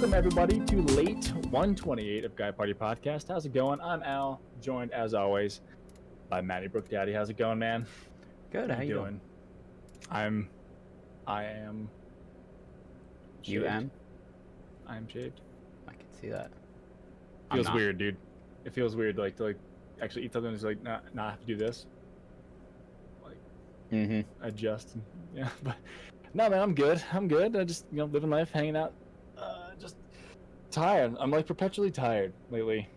welcome everybody to late 128 of Guy Party Podcast. How's it going? I'm Al, joined as always by Matty Brook Daddy. How's it going, man? Good. How you doing? I am. You am? I am shaved. I can see that. Feels weird, dude. It feels weird, to actually eat something and just not have to do this. Adjust. Yeah, but no, man, I'm good. I just living life, hanging out. Just tired. I'm perpetually tired lately.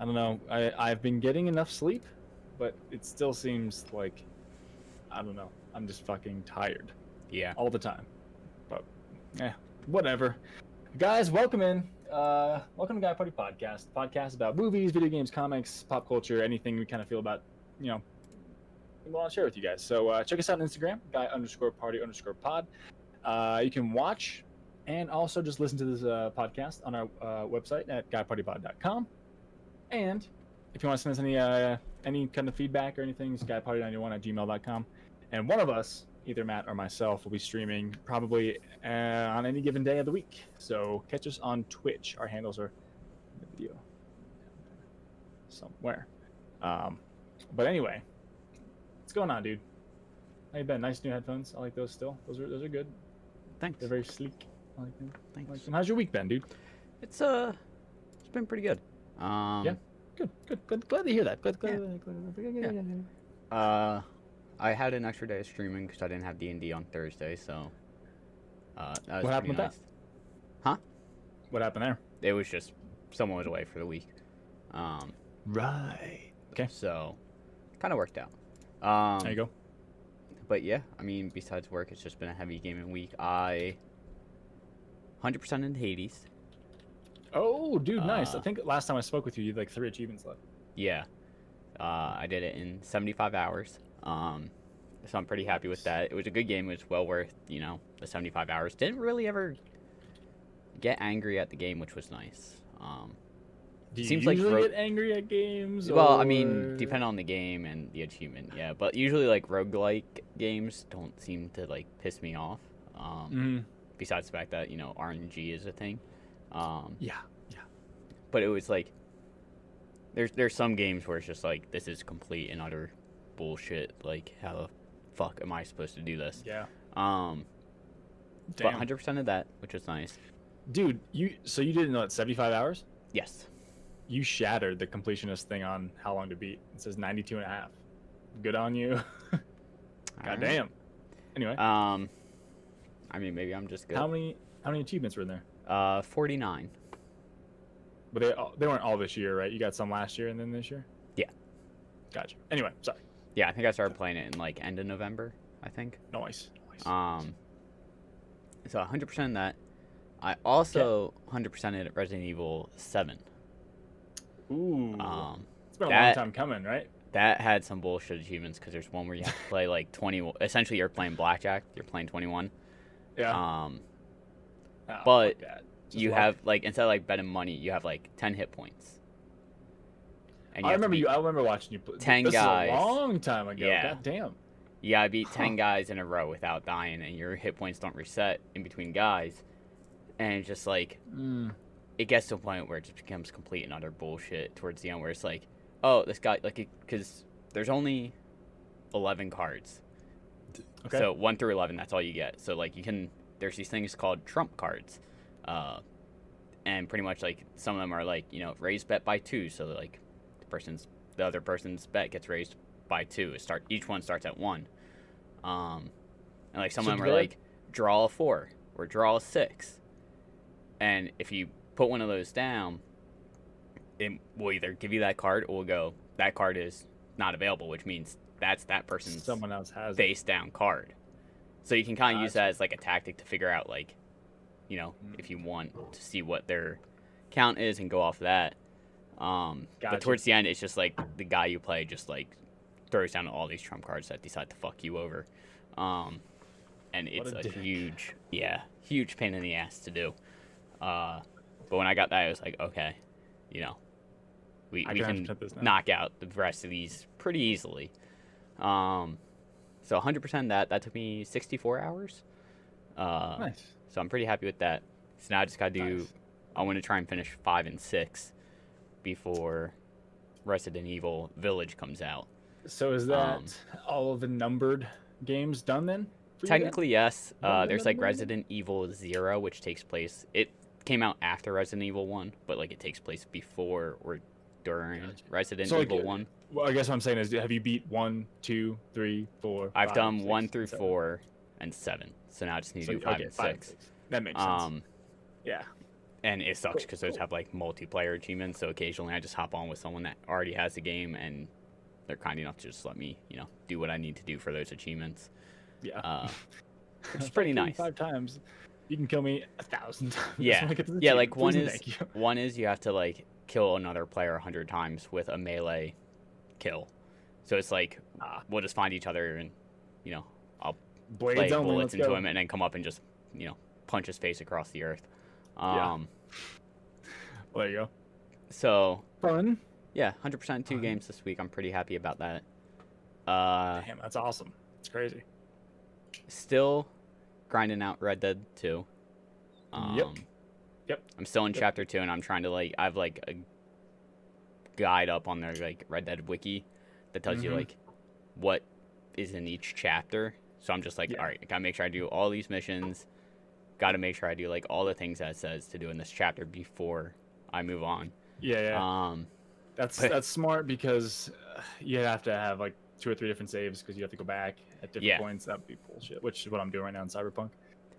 I don't know. I've been getting enough sleep, but it still seems like I don't know. I'm just fucking tired. Yeah. All the time. But whatever. Guys, welcome in. Welcome to Guy Party Podcast. Podcast about movies, video games, comics, pop culture, anything we kind of feel about, we want to share with you guys. So check us out on Instagram, guy_party_pod. You can watch and also just listen to this podcast on our website at guypartypod.com. And if you want to send us any kind of feedback or anything, it's guyparty91@gmail.com. And one of us, either Matt or myself, will be streaming probably on any given day of the week. So catch us on Twitch. Our handles are in the video somewhere. But anyway, what's going on, dude? How you been? Nice new headphones. I like those still. Those are good. Thanks. They're very sleek. I like them. Thanks. I like them. How's your week been, dude? It's been pretty good. Yeah. Good. Glad to hear that. Glad. I had an extra day of streaming because I didn't have D&D on Thursday, so that was What happened with nice. Huh? What happened there? It was just someone was away for the week. Right. Okay. So, kind of worked out. There you go. But yeah, I mean, besides work, it's just been a heavy gaming week. I 100% in Hades. Oh, dude, nice. I think last time I spoke with you, you had 3 achievements left. Yeah. I did it in 75 hours. So I'm pretty happy with that. It was a good game. It was well worth, the 75 hours. Didn't really ever get angry at the game, which was nice. Do you seems usually like get angry at games? Well, I mean, depending on the game and the achievement, yeah. But usually, roguelike games don't seem to, piss me off. Besides the fact that, RNG is a thing. Yeah. But it was there's some games where it's just this is complete and utter bullshit. How the fuck am I supposed to do this? Yeah. But 100% of that, which was nice. Dude, you didn't know it's 75 hours? Yes. You shattered the completionist thing on how long to beat. It says 92 and a half. Good on you. God damn. Anyway. I mean, maybe I'm just good. How many achievements were in there? 49. But they weren't all this year, right? You got some last year and then this year? Yeah. Gotcha. Anyway, sorry. Yeah, I think I started playing it in end of November, I think. Nice. So 100% that. I also 100%ed Resident Evil 7. Ooh. It's been a long time coming, right? That had some bullshit achievements because there's one where you have to play 20. Essentially, you're playing blackjack. You're playing 21. Yeah. But you have instead of betting money, you have 10 hit points. And I remember watching you play. 10 this guys. Is a long time ago. Yeah. God damn. Yeah, I beat 10 guys in a row without dying, and your hit points don't reset in between guys. And it's just it gets to a point where it just becomes complete and utter bullshit towards the end, where it's oh, this guy, because there's only 11 cards. Okay. So 1 through 11, that's all you get. So there's these things called trump cards, and pretty much some of them are raised bet by 2. So the other person's bet gets raised by 2. Each one starts at 1. And some of them are draw a 4 or draw a 6. And if you put one of those down, it will either give you that card or will go, that card is not available, which means that's that person's someone else has face down card. So you can kind of use that as a tactic to figure out if you want to see what their count is and go off that. But towards the end, it's just the guy you play just throws down all these trump cards that decide to fuck you over. And it's a huge pain in the ass to do. But when I got that, I was okay, we can knock out the rest of these pretty easily. So 100% that took me 64 hours. Nice. So I'm pretty happy with that. So now I just got to do I want to try and finish 5 and 6 before Resident Evil Village comes out. So is that all of the numbered games done then? For you then? Technically, yes. There's like Resident Evil 0, which takes place. It came out after Resident Evil 1, but like it takes place before or during Resident So, like, Evil 1. Well, I guess what I'm saying is, have you beat 1, 2, 3, 4? I've 5, done 6, 1 through 7? 4 and 7. So now I just need to do 5 okay, and 5 and 6. 6. That makes sense. Yeah. And it sucks because those Cool. have like multiplayer achievements. So occasionally I just hop on with someone that already has the game, and they're kind enough to just let me, do what I need to do for those achievements. Yeah. Which is If I pretty kill you nice. 5 times, you can kill me 1,000 times. Yeah. when I get to the Yeah, team. like one Please and is thank you. one is you have to like kill another player 100 times with a melee kill. So it's like we'll just find each other and I'll Blades play only. bullets Let's into go. him and then come up and just punch his face across the earth. Yeah. Well, there you go. So Fun. yeah, 100% 2 games this week. I'm pretty happy about that. Damn, that's awesome. It's crazy. Still grinding out Red Dead 2. Yep. I'm still in chapter 2, and I'm trying to I have like a guide up on their like Red Dead wiki that tells you like what is in each chapter. So I'm just like, all right, I gotta make sure I do all these missions. Gotta make sure I do like all the things that it says to do in this chapter before I move on. Yeah. That's smart because you have to have like 2 or 3 different saves because you have to go back at different points. That would be bullshit, which is what I'm doing right now in Cyberpunk.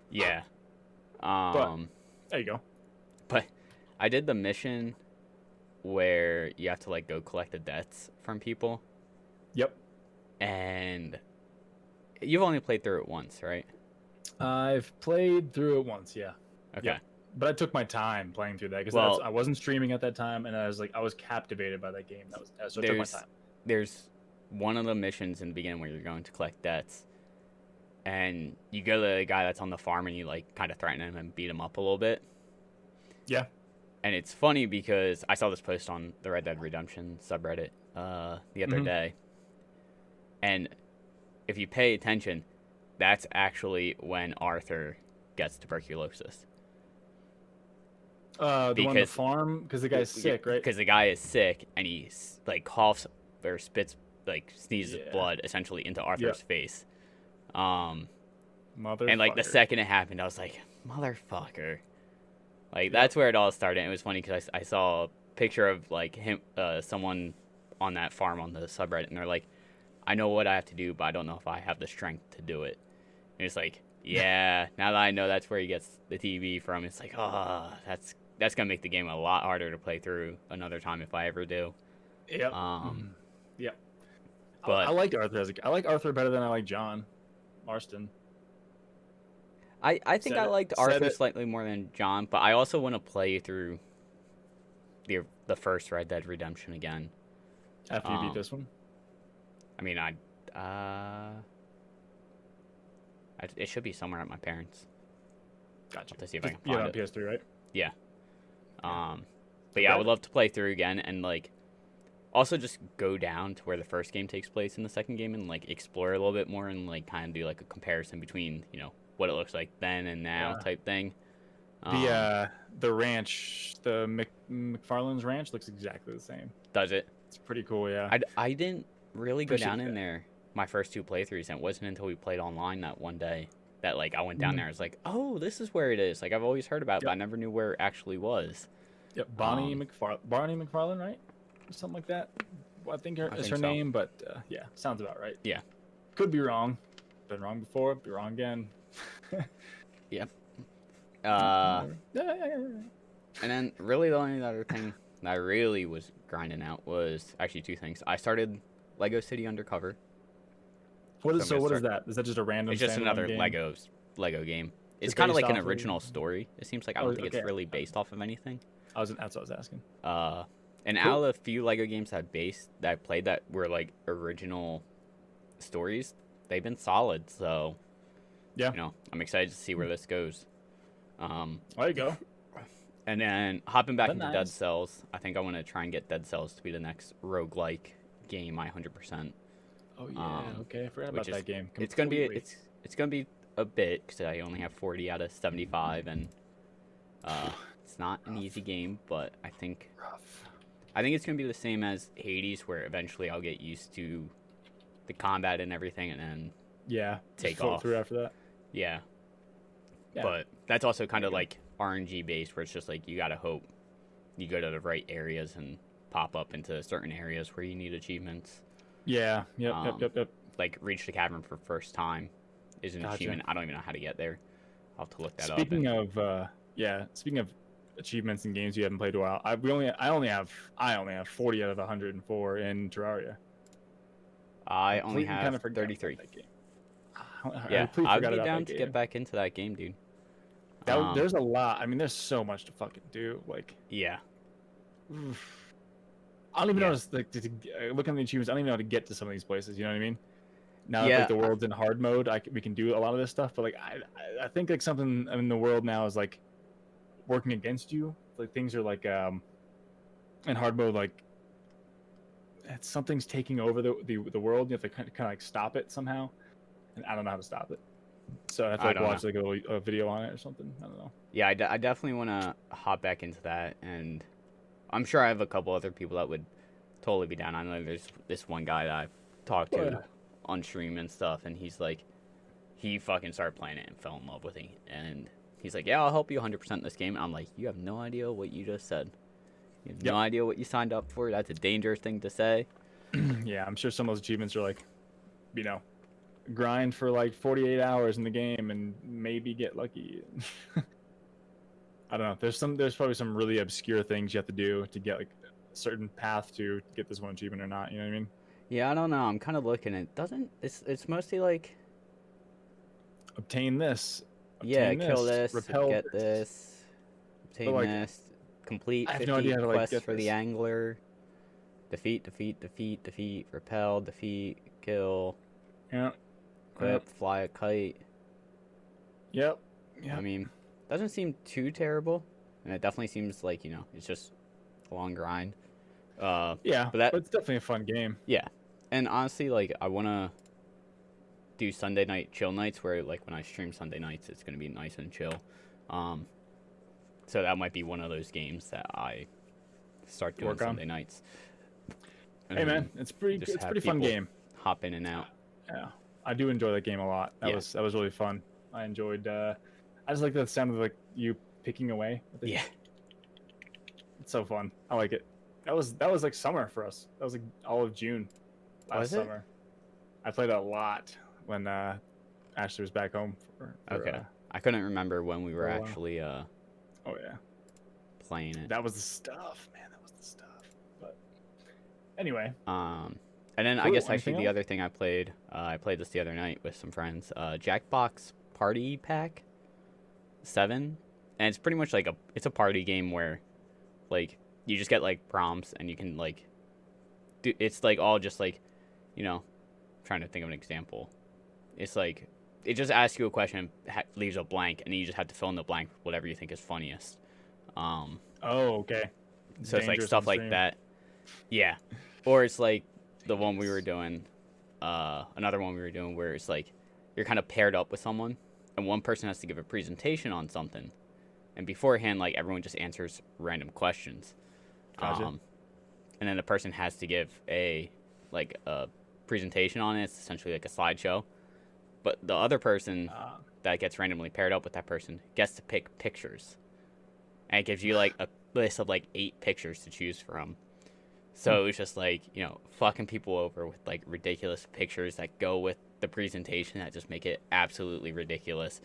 Yeah. But there you go. But I did the mission where you have to like go collect the debts from people. Yep. And you've only played through it once, right? I've played through it once, yeah. Okay. Yep. But I took my time playing through that because I wasn't streaming at that time, and I was captivated by that game. So I took my time. There's one of the missions in the beginning where you're going to collect debts, and you go to the guy that's on the farm and you like kind of threaten him and beat him up a little bit. Yeah. And it's funny because I saw this post on the Red Dead Redemption subreddit the other day, and if you pay attention, that's actually when Arthur gets tuberculosis. The one on the farm, because the guy's sick, right? Because the guy is sick and he like coughs or spits, like sneezes blood essentially into Arthur's face. And like the second it happened, I was like, motherfucker. Like that's where it all started. And it was funny because I saw a picture of like him, someone on that farm on the subreddit, and they're like, I know what I have to do, but I don't know if I have the strength to do it. And it's like, yeah, now that I know that's where he gets the TV from, it's like, oh, that's gonna make the game a lot harder to play through another time if I ever do. Yep. Yep. But I liked Arthur I like Arthur better than I like John Marston. I think I liked Arthur slightly more than John, but I also want to play through the first Red Dead Redemption again. After you beat this one? I mean, it should be somewhere at my parents'. Gotcha. To see if I can find on it. PS3, right? Yeah. But yeah, I would love to play through again and like also just go down to where the first game takes place in the second game and like explore a little bit more and like kind of do like a comparison between what it looks like then and now type thing. The ranch, the McFarlane's ranch looks exactly the same. Does it? It's pretty cool, yeah. I didn't really go down in there my first 2 playthroughs, and it wasn't until we played online that one day that like I went down there. I was like, oh, this is where it is. Like I've always heard about it, but I never knew where it actually was. Yep, Barney McFarlane, right? Something like that. Well, I think is her name, but yeah, sounds about right. Yeah. Could be wrong. Been wrong before, be wrong again. Yep. And then really the only other thing that I really was grinding out was actually 2 things. I started Lego City Undercover. What is that? Is that just a random? It's just another game? Lego game. It's kind of like an original story. It seems like I don't think okay. it's really based off of anything. That's what I was asking. And out of the few Lego games that I played that were like original stories, they've been solid. So yeah, I'm excited to see where this goes. There you go. And then hopping back into Dead Cells, I think I want to try and get Dead Cells to be the next roguelike game I 100%. Oh yeah, okay. I forgot about that game. It's gonna be a bit because I only have 40 out of 75, and It's not an easy game, but I think Rough. it's gonna be the same as Hades, where eventually I'll get used to the combat and everything, and then Yeah. take float off. through after that. Yeah. Yeah. But that's also kind There of you go. like RNG based, where it's just like you gotta hope you go to the right areas and pop up into certain areas where you need achievements. Yeah. Yep. Yep. Like reach the cavern for first time is an Gotcha. achievement. I don't even know how to get there. I'll have to look that up. Speaking of achievements in games you haven't played in a while, I only have 40 out of 104 in Terraria. I only Completely have kinda forgot about 33. that game. Yeah, completely I'd forgot be about down that to game. get back into that game, dude. There's a lot. I mean, there's so much to fucking do. Like, Yeah. oof. I don't even know Yeah. how to, like, look at the achievements. I don't even know how to get to some of these places. You know what I mean? Now that Yeah, like the world's in hard mode, we can do a lot of this stuff. But like, I think like something in the world now is like working against you. Like things are like in hard mode, like something's taking over the world. You have to kind of like stop it somehow, and I don't know how to stop it. So I have to I like don't watch like a video on it or something. I don't know. Yeah, I definitely want to hop back into that, and I'm sure I have a couple other people that would totally be down. I know there's this one guy that I've talked to Yeah. on stream and stuff, and he's like, he fucking started playing it and fell in love with it, and he's like, yeah, I'll help you 100% in this game. And I'm like, you have no idea what you just said. You have Yep. no idea what you signed up for. That's a dangerous thing to say. Yeah, I'm sure some of those achievements are like, you know, grind for like 48 hours in the game and maybe get lucky. I don't know. There's probably some really obscure things you have to do to get like a certain path to get this one achievement or not. You know what I mean? Yeah, I don't know. I'm kind of looking at it's mostly like, Obtain this. yeah, Obtain kill this, repel get this, obtain like, this, complete I have 50 no idea how to, like, quests get for the this. angler, defeat, repel, defeat, kill, Yeah. equip, fly a kite. Yep. Yeah. I mean, doesn't seem too terrible, and it definitely seems like, you know, it's just a long grind. Yeah. but But it's definitely a fun game. Yeah, and honestly, like, I wanna do Sunday night chill nights where, like, when I stream Sunday nights, it's gonna be nice and chill. So that might be one of those games that I start doing Work on. Sunday nights. Hey man, it's pretty have fun people game. hop in and out. Yeah. I do enjoy that game a lot. That Yeah. was really fun. I enjoyed I just like the sound of like you picking away. Yeah, It's so fun. I like it. That was like summer for us. That was like all of June last Was it? summer. I played a lot when Ashley was back home. okay. I couldn't remember when we were for a while. actually Oh yeah, playing it. that was the stuff, man. That was the stuff. But anyway, And then I Cool. guess actually Anything the else? other thing I played this the other night with some friends. Jackbox Party Pack 7, and it's pretty much like it's a party game where, like, you just get like prompts and you can like do, it's like all just like, you know, trying to think of an example. It's like it just asks you a question, leaves a blank, and you just have to fill in the blank with whatever you think is funniest. oh okay. So it's like Dangerous stuff on like stream. that. Yeah. Or it's like the one we were doing, another one we were doing where it's like you're kind of paired up with someone and one person has to give a presentation on something. And beforehand, like, everyone just answers random questions. Gotcha. And then the person has to give a presentation on it. It's essentially like a slideshow. But the other person that gets randomly paired up with that person gets to pick pictures. And it gives you like a list of like 8 pictures to choose from. So it's just like, you know, fucking people over with like ridiculous pictures that go with the presentation that just make it absolutely ridiculous.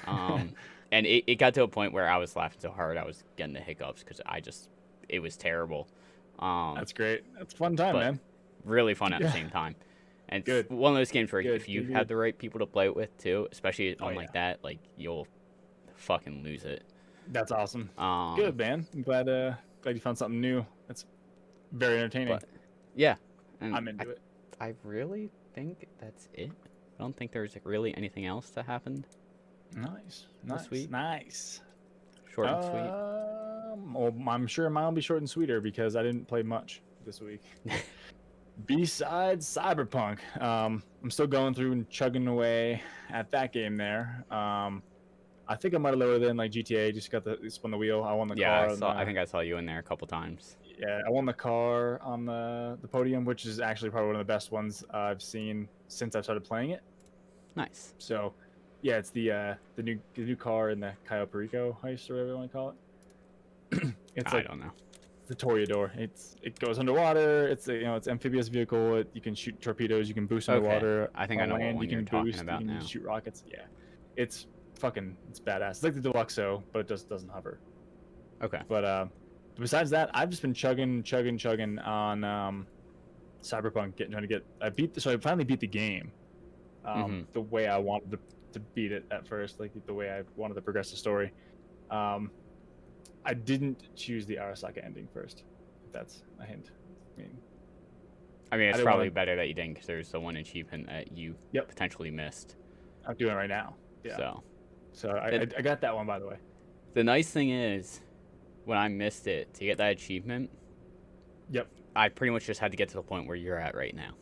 And it got to a point where I was laughing so hard I was getting the hiccups because it was terrible. That's great. That's a fun time, but man. really fun at the Yeah. same time. And it's Good. one of those games where Good, if you good, have good. the right people to play it with too, especially Oh, on like that, like, you'll fucking lose it. That's awesome. Um, Good, man. I'm glad you found something new. That's very entertaining. But yeah, and I'm into it. I really think that's it. I don't think there's really anything else that happened. Nice. This week? Nice. Short and sweet. Well, I'm sure mine will be short and sweeter because I didn't play much this week. Besides Cyberpunk, I'm still going through and chugging away at that game there. I I think I might have loaded in like GTA. Just got the spun the wheel. I won the Yeah, car. I think I saw you in there a couple times. Yeah, I won the car on the podium, which is actually probably one of the best ones I've seen since I've started playing it. Nice. So, yeah, it's the new car in the Cayo Perico heist or whatever you want to call it. It's I don't know. the Toreador. It goes underwater. It's it's amphibious vehicle. You can shoot torpedoes. You can boost underwater. I think I know what one you're talking about you can now. shoot rockets. Yeah, it's badass. It's like the Deluxo, but it just doesn't hover. Okay. But besides that, I've just been chugging on Cyberpunk, I finally beat the game. The way I wanted to beat it at first, like the way I wanted to progress the story. I didn't choose the Arasaka ending first. If that's a hint. I mean, it's probably better that you didn't, because there's the one achievement that you potentially missed. I'm doing it right now. Yeah. So I got that one, by the way. The nice thing is, when I missed it, to get that achievement, I pretty much just had to get to the point where you're at right now.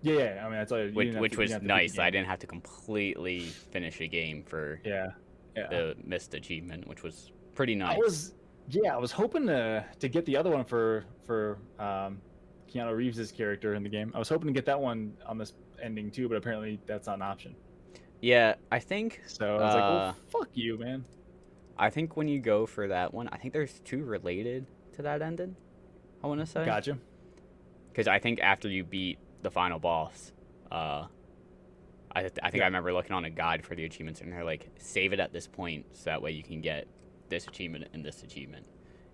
Yeah. I mean, that's all. Which was nice. I didn't have to completely finish a game for the missed achievement, which was pretty nice. I was hoping to get the other one for Keanu Reeves' character in the game. I was hoping to get that one on this ending too, but apparently that's not an option. Yeah, I think so. I was like, well, fuck you, man. I think when you go for that one, I think there's two related to that ending, I want to say. Gotcha. Because I think after you beat the final boss, I think I remember looking on a guide for the achievements, and they're like, save it at this point, so that way you can get this achievement and this achievement.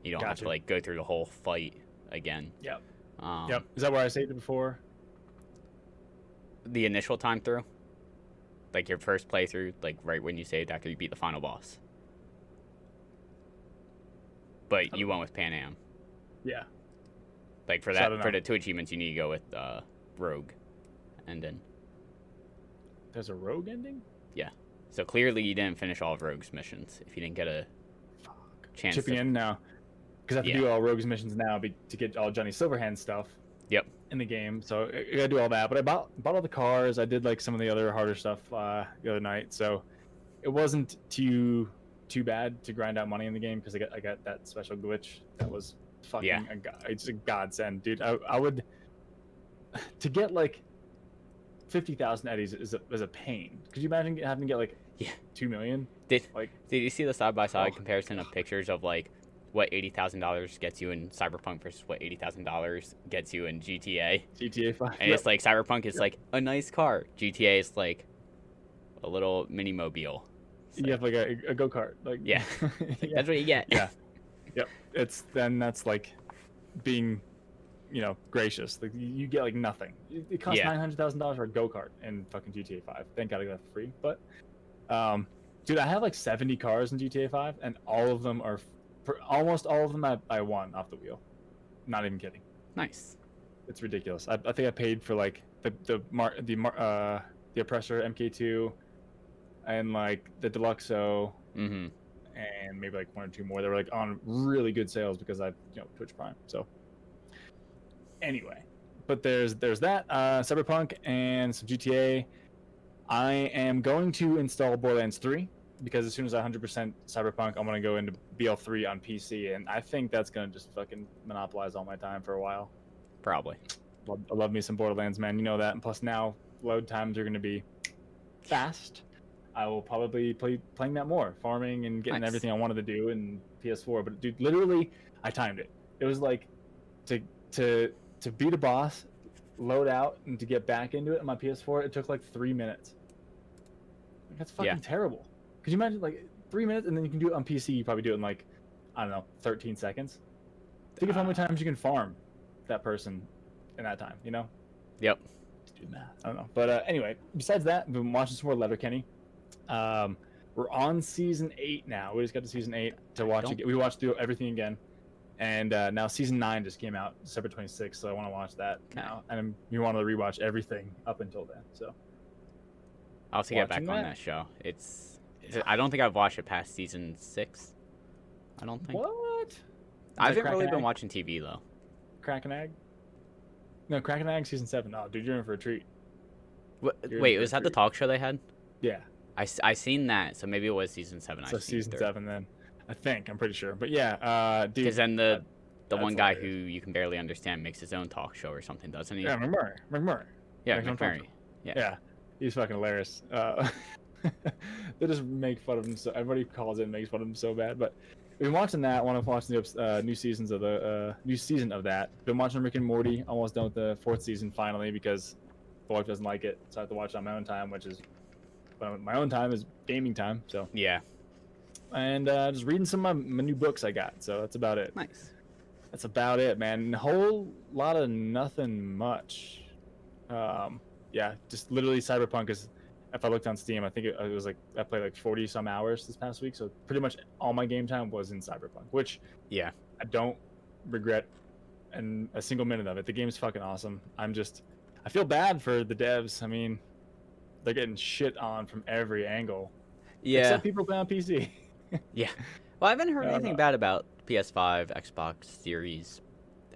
You don't have to like go through the whole fight again. Yep. Is that where I saved it before? The initial time through, like your first playthrough, like right when you saved after you beat the final boss. But you went with Pan Am. Yeah. Like for the two achievements, you need to go with Rogue ending. There's a Rogue ending? Yeah. So clearly you didn't finish all of Rogue's missions if you didn't get a chance. Chipping in now. Because I have to do all Rogue's missions now to get all Johnny Silverhand stuff. Yep. In the game, so I gotta do all that. But I bought all the cars. I did like some of the other harder stuff the other night, so it wasn't too bad to grind out money in the game because I got that special glitch that was fucking it's a godsend, dude. I would to get like 50,000 eddies is a pain. Could you imagine having to get like 2 million? Did you see the side-by-side comparison of pictures of like what $80,000 gets you in Cyberpunk versus what $80,000 gets you in GTA? GTA 5. And it's like Cyberpunk is like a nice car. GTA is like a little mini mobile. You have like a go-kart. Like that's what you get. Yeah. Yep. That's like being, gracious. Like you get like nothing. It costs $900,000 for a go-kart in fucking GTA 5. Thank God I got it for free. But, dude, I have like 70 cars in GTA 5, and almost all of them I won off the wheel. Not even kidding. Nice. It's ridiculous. I think I paid for like the Oppressor MK2 and like the Deluxo and maybe like one or two more. They were like on really good sales because I Twitch Prime. So anyway, but there's that Cyberpunk and some GTA. I am going to install Borderlands 3. Because as soon as I 100% Cyberpunk, I'm going to go into BL3 on PC, and I think that's going to just fucking monopolize all my time for a while. Probably. I love me some Borderlands, man. You know that. And plus now, load times are going to be fast. I will probably playing that more, farming and getting everything I wanted to do in PS4. But dude, literally, I timed it. It was like to beat a boss, load out, and to get back into it on my PS4, it took like 3 minutes. Like, that's fucking terrible. Could you imagine like 3 minutes and then you can do it on PC? You probably do it in like, I don't know, 13 seconds. Think of how many times you can farm that person in that time, Yep. Do math. I don't know. But anyway, besides that, I've been watching some more Letterkenny. We're on season 8 now. We just got to season 8 to watch it. We watched through everything again. And now season 9 just came out December 26th, so I want to watch that now. And we want to rewatch everything up until then. So I'll have to get back on that show. I don't think I've watched it past season 6. I don't think. What? I haven't really been watching TV though. Crack and Egg? No, Crack and Egg season 7. Oh, dude, you're in for a treat. Wait, was that the talk show they had? Yeah. I seen that, so maybe it was season 7. So I've seen season 7 then. I'm pretty sure. But yeah, dude. Because then the that's one guy hilarious. you can barely understand makes his own talk show or something, doesn't he? Yeah, McMurray. Yeah, Makes him talk McMurray. Yeah. Yeah, he's fucking hilarious. They just make fun of him. So everybody calls it and makes fun of him so bad. But we've been watching that. Want to watch the new seasons of the new season of that. Been watching Rick and Morty. Almost done with the 4th season finally because my wife doesn't like it, so I have to watch it on my own time, which is my own time is gaming time. So Yeah. and just reading some of my new books I got. So that's about it. Nice. That's about it, man. A whole lot of nothing much. Yeah, just literally Cyberpunk is. If I looked on Steam, I think it was like I played like 40 some hours this past week. So pretty much all my game time was in Cyberpunk, which Yeah. I don't regret and a single minute of it. The game's fucking awesome. I feel bad for the devs. I mean, they're getting shit on from every angle. Yeah. Except people play on PC. Yeah. Well, I haven't heard I don't anything know. bad about PS5, Xbox Series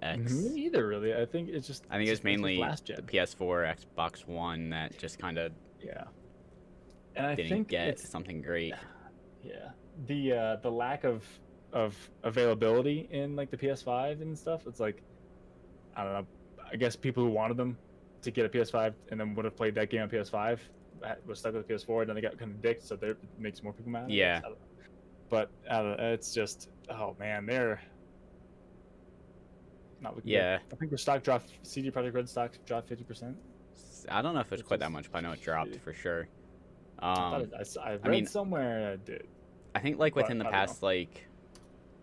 X. Me either, really. I think it's just. I think it was it's just mainly last the gen. PS4, Xbox One that just kind of Yeah. And I didn't think get it's something great. yeah the lack of availability in like the PS5 and stuff. It's like I don't know. I guess people who wanted them to get a PS5 and then would have played that game on PS5 was stuck with the PS4 and then they got kind of dicked, so it makes more people mad. I Yeah. guess. I don't know. But I don't know, it's just oh man, they're not looking Yeah. good. I think their stock dropped. CD Projekt Red stock dropped 50%. I don't know if it's Which quite that is much, but I know it dropped shitty. for sure. I read mean, somewhere it did. I think like but within the I don't know. past like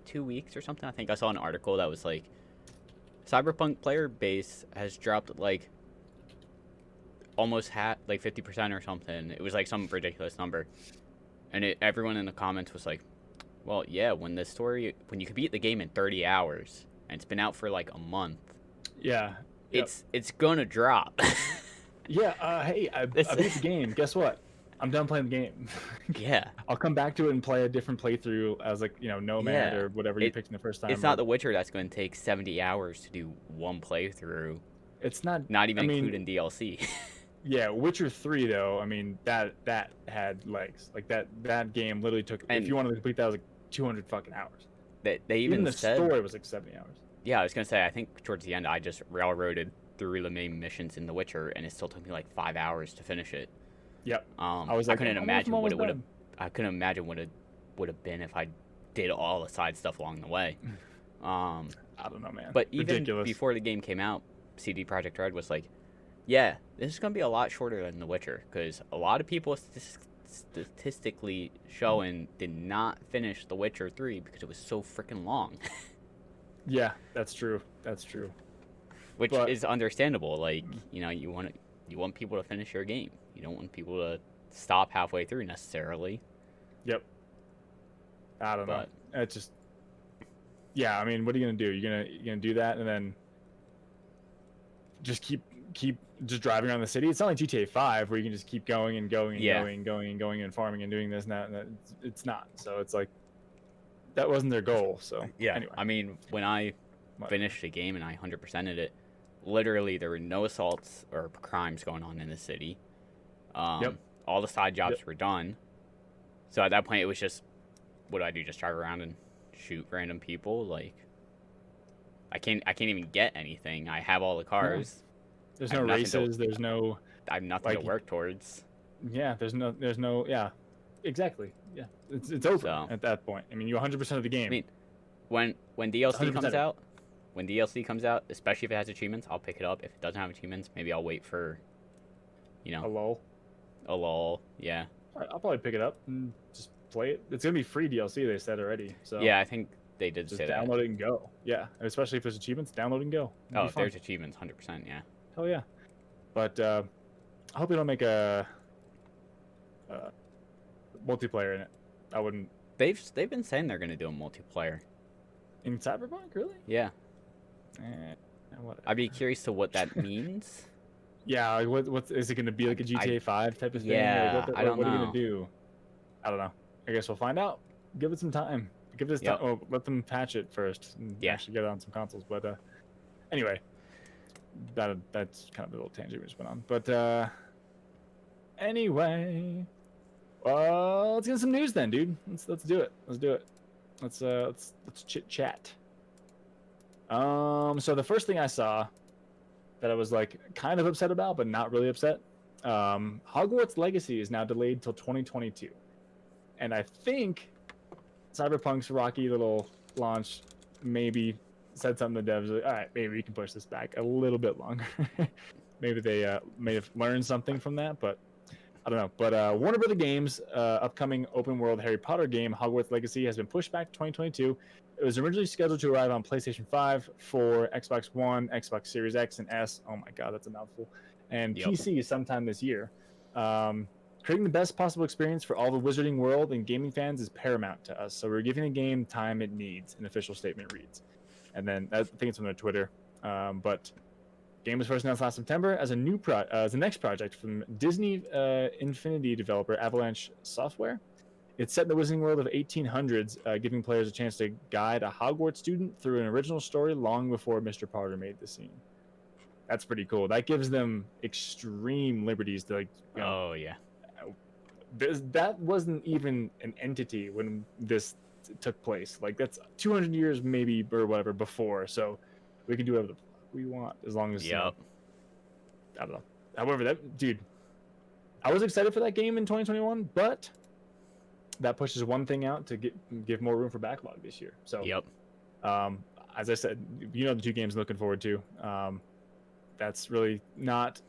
2 weeks or something, I think I saw an article that was like Cyberpunk player base has dropped like almost like 50% or something. It was like some ridiculous number, and everyone in the comments was like, "Well, yeah, when you can beat the game in 30 hours and it's been out for like a month, Yeah. Yep. it's gonna drop." Yeah, hey, I beat the game. Guess what? I'm done playing the game. Yeah. I'll come back to it and play a different playthrough as like, Nomad Yeah. or whatever you picked in the first time. It's not The Witcher that's going to take 70 hours to do one playthrough, It's not not even I mean, including DLC. Yeah, Witcher 3 though, I mean that had legs. Like that game literally took And- if you wanted to complete that it was like 200 fucking hours. They Even even the said, story was like 70 hours. yeah, I was going to say, I think towards the end I just railroaded through the main missions in The Witcher, and it still took me like 5 hours to finish it. Yep. I was like, couldn't I'm imagine what almost it would have. done. I couldn't imagine what it would have been if I did all the side stuff along the way. I don't know, man. But even Ridiculous. before the game came out, CD Projekt Red was like, "Yeah, this is gonna be a lot shorter than The Witcher because a lot of people statistically showing did not finish The Witcher 3 because it was so freaking long." Yeah, that's true. That's true. Which But- is understandable. Like, you want people to finish your game. You don't want people to stop halfway through necessarily. Yep. I don't know. But- It's just yeah, I mean, what are you gonna do? You're gonna do that and then just keep just driving around the city? It's not like GTA 5 where you can just keep going and going and Yeah. going and going and going and farming and doing this and that. And that. It's not. So it's like that wasn't their goal. So anyway, I mean, when I What? finished the game and I 100%ed it, literally there were no assaults or crimes going on in the city. Yep. All the side jobs were done. So at that point, it was just, what do I do? Just drive around and shoot random people? Like, I can't even get anything. I have all the cars. there's I no have nothing to- races. There's no I have nothing Like- to work towards. yeah. There's no yeah. Exactly. Yeah. It's over So- at that point. I mean, you 100% of the game. I mean, when DLC 100% comes of it. out, especially if it has achievements, I'll pick it up. If it doesn't have achievements, maybe I'll wait for, a lull. a lull. Yeah. I'll probably pick it up and just play it. It's gonna be free DLC. They said already. So Yeah, I think they did just say that. download it and go. Yeah, especially if there's achievements, download and go. It'll Oh, be if fun. there's achievements, 100%. Yeah. Hell yeah. But I hope they don't make a multiplayer in it. I wouldn't. They've been saying they're gonna do a multiplayer. In Cyberpunk, really? Yeah. Whatever. I'd be curious to what that means. Yeah, like what is it gonna be like a GTA 5 type of thing? Yeah, like I don't what are you know. gonna do? I don't know. I guess we'll find out. Give it some time. Give this Yep. time. Oh, let them patch it first and Yeah. actually get it on some consoles. But anyway, that's kind of a little tangent we just went on. But anyway, Let's get some news then, dude. Let's do it. Let's do it. Let's chit chat. So the first thing I saw that I was like kind of upset about, but not really upset. Hogwarts Legacy is now delayed till 2022, and I think Cyberpunk's rocky little launch maybe said something to devs like, all right, maybe we can push this back a little bit longer. Maybe they may have learned something from that, but I don't know. But Warner Brother Games' upcoming open world Harry Potter game, Hogwarts Legacy, has been pushed back to 2022. It was originally scheduled to arrive on PlayStation 5, for Xbox One, Xbox Series X and S. Oh my God, that's a mouthful. And PC sometime this year. Creating the best possible experience for all the wizarding world and gaming fans is paramount to us. So we're giving the game time it needs, an official statement reads. And then I think it's on their Twitter. But game was first announced last September as as the next project from Disney Infinity developer Avalanche Software. It's set in the Wizarding World of 1800s, giving players a chance to guide a Hogwarts student through an original story long before Mr. Potter made the scene. That's pretty cool. That gives them extreme liberties to Oh yeah. That wasn't even an entity when this took place. Like that's 200 years maybe or whatever before. So we can do whatever we want as long as I don't know. However, that dude, I was excited for that game in 2021, but that pushes one thing out to give more room for backlog this year. So as I said, the two games I'm looking forward to. That's really not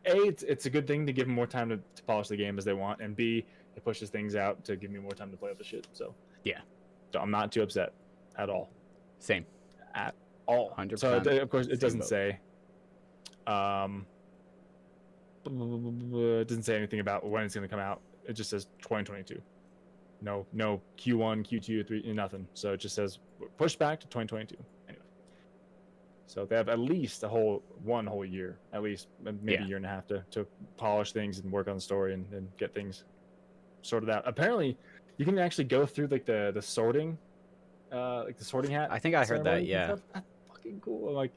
it's a good thing to give them more time to polish the game as they want, and B, it pushes things out to give me more time to play other shit. So I'm not too upset at all. Same. At all. 100%. So of course it doesn't say. It doesn't say anything about when it's going to come out. It just says 2022. No Q1, Q2, 3, nothing. So it just says pushed back to 2022. Anyway, so they have at least one whole year, at least maybe a year and a half to polish things and work on the story and get things sorted out. Apparently, you can actually go through like the sorting, like the sorting hat. I think I heard that. Yeah, that's fucking cool. I'm like,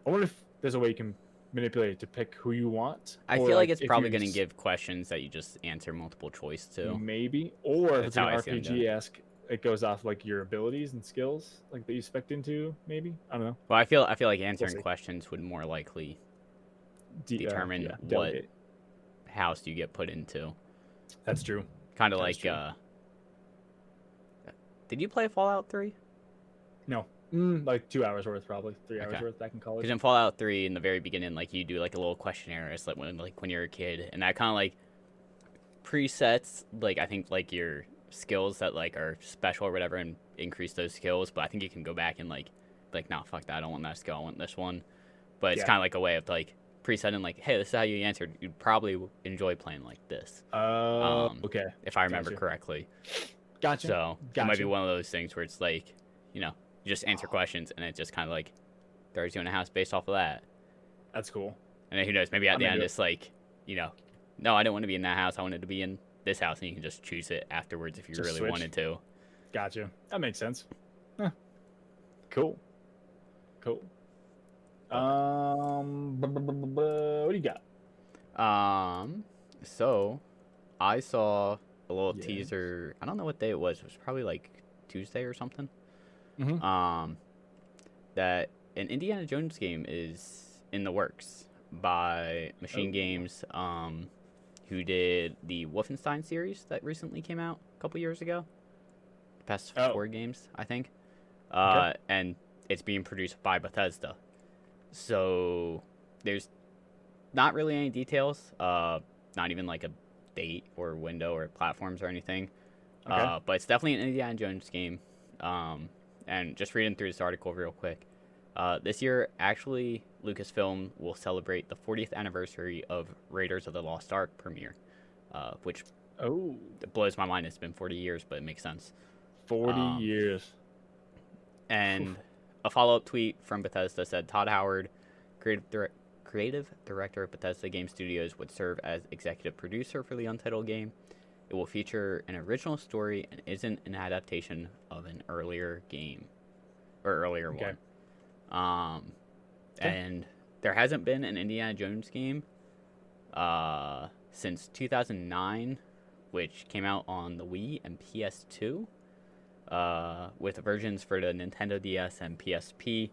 I wonder if there's a way you can manipulate it to pick who you want. I feel like it's probably going to give questions that you just answer multiple choice to. Maybe, or if it's an RPG-esque, it goes off like your abilities and skills, like that you spec into. Maybe, I don't know. Well, I feel like answering questions would more likely determine what house you get put into. That's true. Kind of like, did you play Fallout 3? No. Like 2 hours worth, probably 3 hours worth back in college. Because in Fallout 3, in the very beginning, like you do like a little questionnaire, it's like when you're a kid, and that kind of like presets like I think like your skills that like are special or whatever, and increase those skills. But I think you can go back and like nah, fuck that, I don't want that skill, I want this one. But it's kind of like a way of like presetting like, hey, this is how you answered. You'd probably enjoy playing like this. Okay. If I remember correctly. Gotcha. So it might be one of those things where it's like, you just answer questions, and it just kind of like throws you in a house based off of that. That's cool. And then who knows? Maybe at the end it's like, no, I don't want to be in that house. I wanted to be in this house, and you can just choose it afterwards if you just really wanted to. Gotcha. That makes sense. Huh. Cool. What do you got? So I saw a little teaser. I don't know what day it was. It was probably like Tuesday or something. Mm-hmm. That an Indiana Jones game is in the works by Machine Games, who did the Wolfenstein series that recently came out a couple years ago. The past 4 games, I think. And it's being produced by Bethesda. So there's not really any details, not even like a date or window or platforms or anything. But it's definitely an Indiana Jones game. And just reading through this article real quick. This year, actually, Lucasfilm will celebrate the 40th anniversary of Raiders of the Lost Ark premiere, which blows my mind. It's been 40 years, but it makes sense. 40 years. And a follow-up tweet from Bethesda said Todd Howard, creative director of Bethesda Game Studios, would serve as executive producer for the Untitled game. It will feature an original story and isn't an adaptation of an earlier game or earlier one. And there hasn't been an Indiana Jones game since 2009 which came out on the Wii and PS2, with versions for the Nintendo DS and PSP.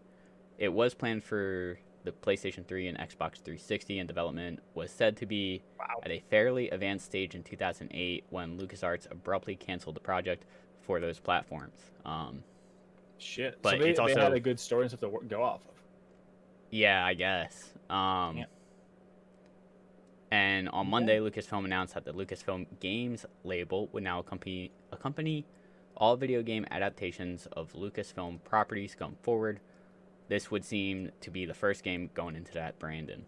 It was planned for the PlayStation 3 and Xbox 360, and development was said to be at a fairly advanced stage in 2008 when LucasArts abruptly canceled the project for those platforms. Shit. But so they, it's also they had a good story and stuff to go off of. yeah, I guess. And on Monday, Lucasfilm announced that the Lucasfilm Games label would now accompany all video game adaptations of Lucasfilm properties going forward. This would seem to be the first game going into that branding.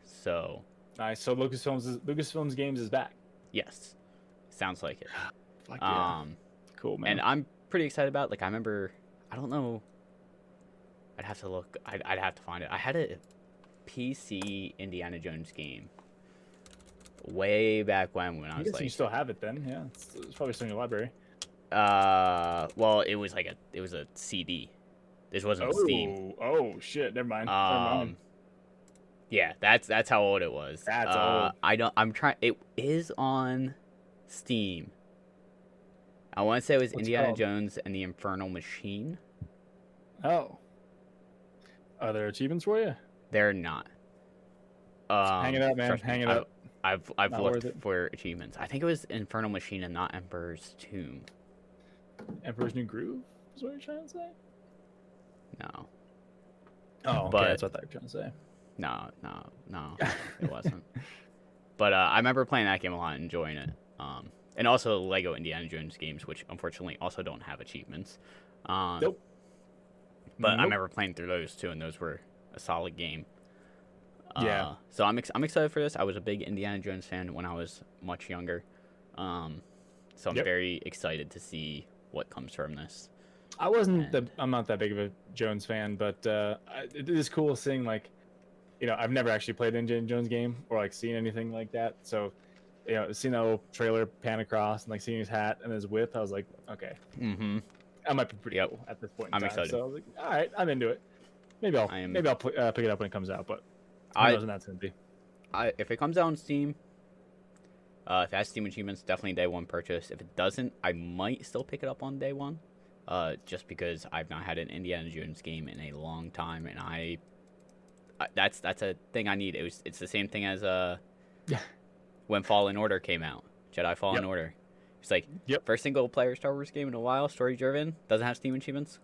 So Nice. So Lucasfilm's Games is back. yes, sounds like it. Fuck yeah. Cool, man. And I'm pretty excited about it. Like, I remember, I don't know, I'd have to look, I'd have to find it. I had a PC Indiana Jones game way back when I I was guess like, you still have it then. Yeah, it's probably still in your library. well, it was a CD. This wasn't Steam. Oh shit! Never mind. Yeah, that's how old it was. That's old. It is on Steam. I want to say it was What's it Indiana called? Jones and the Infernal Machine. Oh. Are there achievements for you? They're not. Hang it up, man. Trust me, Hang it up. I've Not worth looked it. for achievements. I think it was Infernal Machine and not Emperor's Tomb. Emperor's New Groove is what you're trying to say? No, Oh, okay, But- that's what I thought you were trying to say. no, it wasn't. But I remember playing that game a lot and enjoying it. And also Lego Indiana Jones games, which unfortunately also don't have achievements. Nope. But I Nope. remember playing through those too, and those were a solid game. Yeah. So I'm excited for this. I was a big Indiana Jones fan when I was much younger. So I'm Yep. very excited to see what comes from this. I'm not that big of a Jones fan, but it is cool seeing, like, I've never actually played an Indiana Jones game or like seen anything like that. So, seeing that little trailer pan across and like seeing his hat and his whip, I was like, okay, Mm-hmm. that might be pretty Yep. cool at this point. In I'm time. excited. So I was like, all right, I'm into it. Maybe I'll pick it up when it comes out, but who knows when that's gonna be. If it comes out on Steam, if it has Steam achievements, definitely day one purchase. If it doesn't, I might still pick it up on day one, just because I've not had an Indiana Jones game in a long time, and that's a thing I need. It's the same thing as when Fallen Order came out, Jedi Fallen Yep. Order. It's like Yep. first single player Star Wars game in a while, story driven, doesn't have Steam achievements.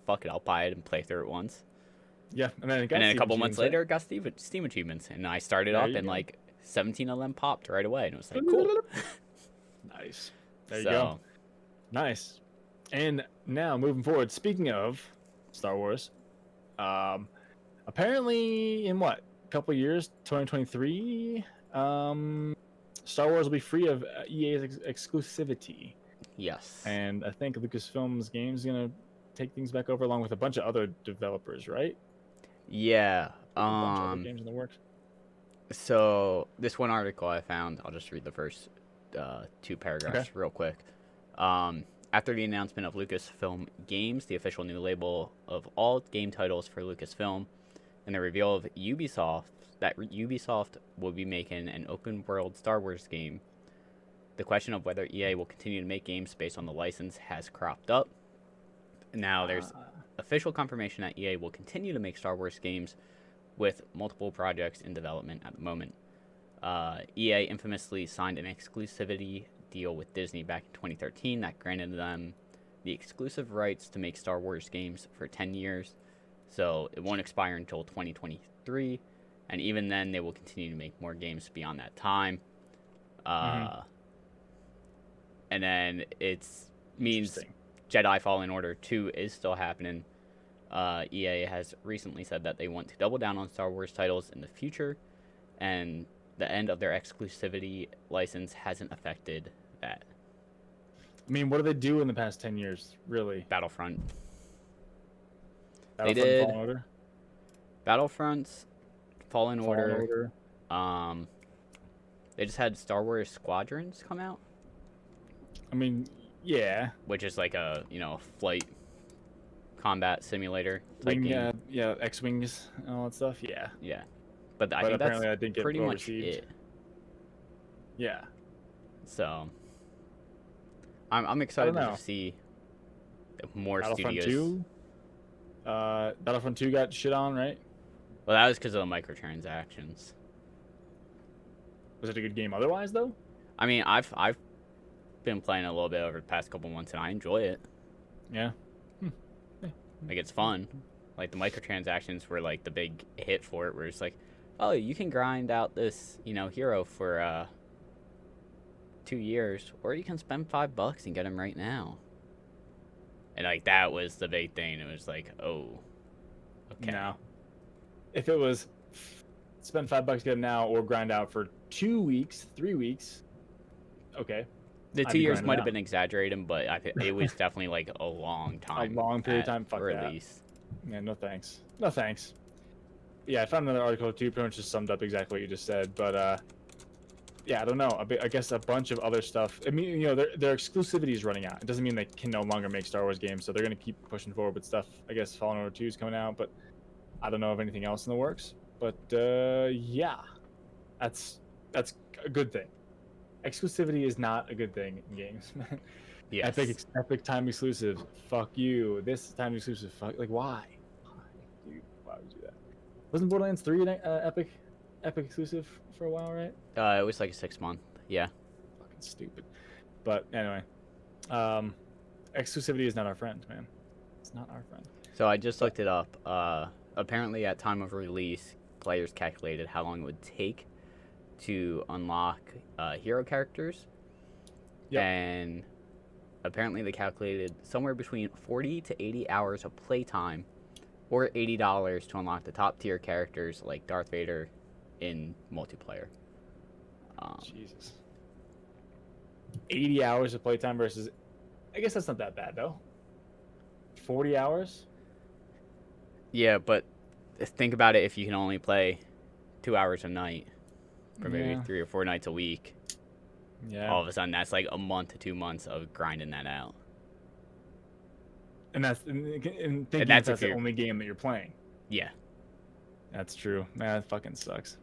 Fuck it, I'll buy it and play through it once. Yeah, and then A couple months later, it got Steam achievements, and I started There up, you and go. like 17 of them popped right away, and it was like cool. Nice. There you go. Nice. And now moving forward, speaking of Star Wars, apparently in a couple years, 2023, Star Wars will be free of EA's exclusivity, Yes. and I think Lucasfilm's games gonna take things back over along with a bunch of other developers, right? Yeah. A bunch of other games in the works. So this one article I found, I'll just read the first two paragraphs real quick. After the announcement of Lucasfilm Games, the official new label of all game titles for Lucasfilm, and the reveal of Ubisoft will be making an open-world Star Wars game, the question of whether EA will continue to make games based on the license has cropped up. Now, there's official confirmation that EA will continue to make Star Wars games with multiple projects in development at the moment. EA infamously signed an exclusivity deal with Disney back in 2013 that granted them the exclusive rights to make Star Wars games for 10 years. So it won't expire until 2023, and even then they will continue to make more games beyond that time. And then it means Interesting. Jedi Fallen Order 2 is still happening. EA has recently said that they want to double down on Star Wars titles in the future, and the end of their exclusivity license hasn't affected that. I mean, what do they do in the past 10 years, really? Battlefront. Battlefront, did- Fallen Order? Battlefronts, Fallen Order. Order. They just had Star Wars Squadrons come out, I mean, yeah. which is like a flight combat simulator type game. Yeah, X-Wings and all that stuff, yeah. Yeah, but I But think apparently that's that didn't get pretty well much received. it. Yeah. So I'm excited know. to see more Battlefront studios. 2. Battlefront 2 got shit on, right? Well, that was because of the microtransactions. Was it a good game otherwise, though? I mean, I've been playing a little bit over the past couple months, and I enjoy it. Yeah. Like, it's fun. Like, the microtransactions were like the big hit for it, where it's like, oh, you can grind out this, hero for 2 years, or you can spend $5 and get him right now. And like that was the big thing. It was like, oh, okay. No. If it was spend $5 get him now or grind out for 2 weeks, 3 weeks, okay. The I'd 2 be years grinding might out. have been exaggerated, but it was definitely like a long time. A long period of time. Fuck release. that. Yeah, no thanks. No thanks. Yeah, I found another article too. Pretty much just summed up exactly what you just said. But yeah, I don't know. I guess a bunch of other stuff. I mean, their exclusivity is running out. It doesn't mean they can no longer make Star Wars games, so they're gonna keep pushing forward with stuff. I guess Fallen Order 2 is coming out, but I don't know of anything else in the works. But yeah, that's a good thing. Exclusivity is not a good thing in games, man. Yes. Epic time exclusive. Fuck you. This time exclusive. Fuck. Like why? Dude, why would you do that? Wasn't Borderlands 3 an Epic exclusive for a while, right? It was like a 6-month. Yeah. Fucking stupid. But anyway, exclusivity is not our friend, man. It's not our friend. So I just looked it up. Apparently, at time of release, players calculated how long it would take to unlock hero characters. Yep. And apparently they calculated somewhere between 40 to 80 hours of playtime or $80 to unlock the top tier characters like Darth Vader in multiplayer. Jesus. 80 hours of playtime versus... I guess that's not that bad, though. 40 hours? Yeah, but think about it if you can only play 2 hours a night for maybe Yeah. 3 or 4 nights a week. Yeah. All of a sudden, that's like a month to 2 months of grinding that out. And thinking that's that's if the you're- only game that you're playing. Yeah. That's true. Man, that fucking sucks.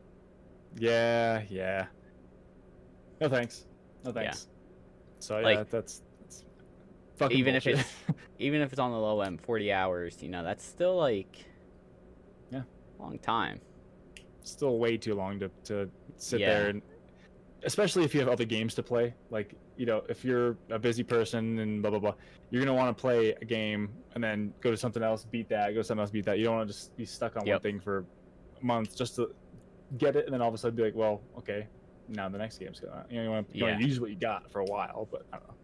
Yeah. No thanks. No thanks. So yeah, Like, that's fucking even bullshit. if it's on the low end, 40 hours, that's still like Yeah. a long time. Still way too long to sit Yeah. there, and especially if you have other games to play. Like, if you're a busy person and blah blah blah, you're gonna want to play a game and then go to something else, beat that, go to something else, beat that. You don't want to just be stuck on one Yep. thing for months just to get it, and then all of a sudden be like, well, okay, now the next game's going on. You want to Yeah. use what you got for a while, but I don't know.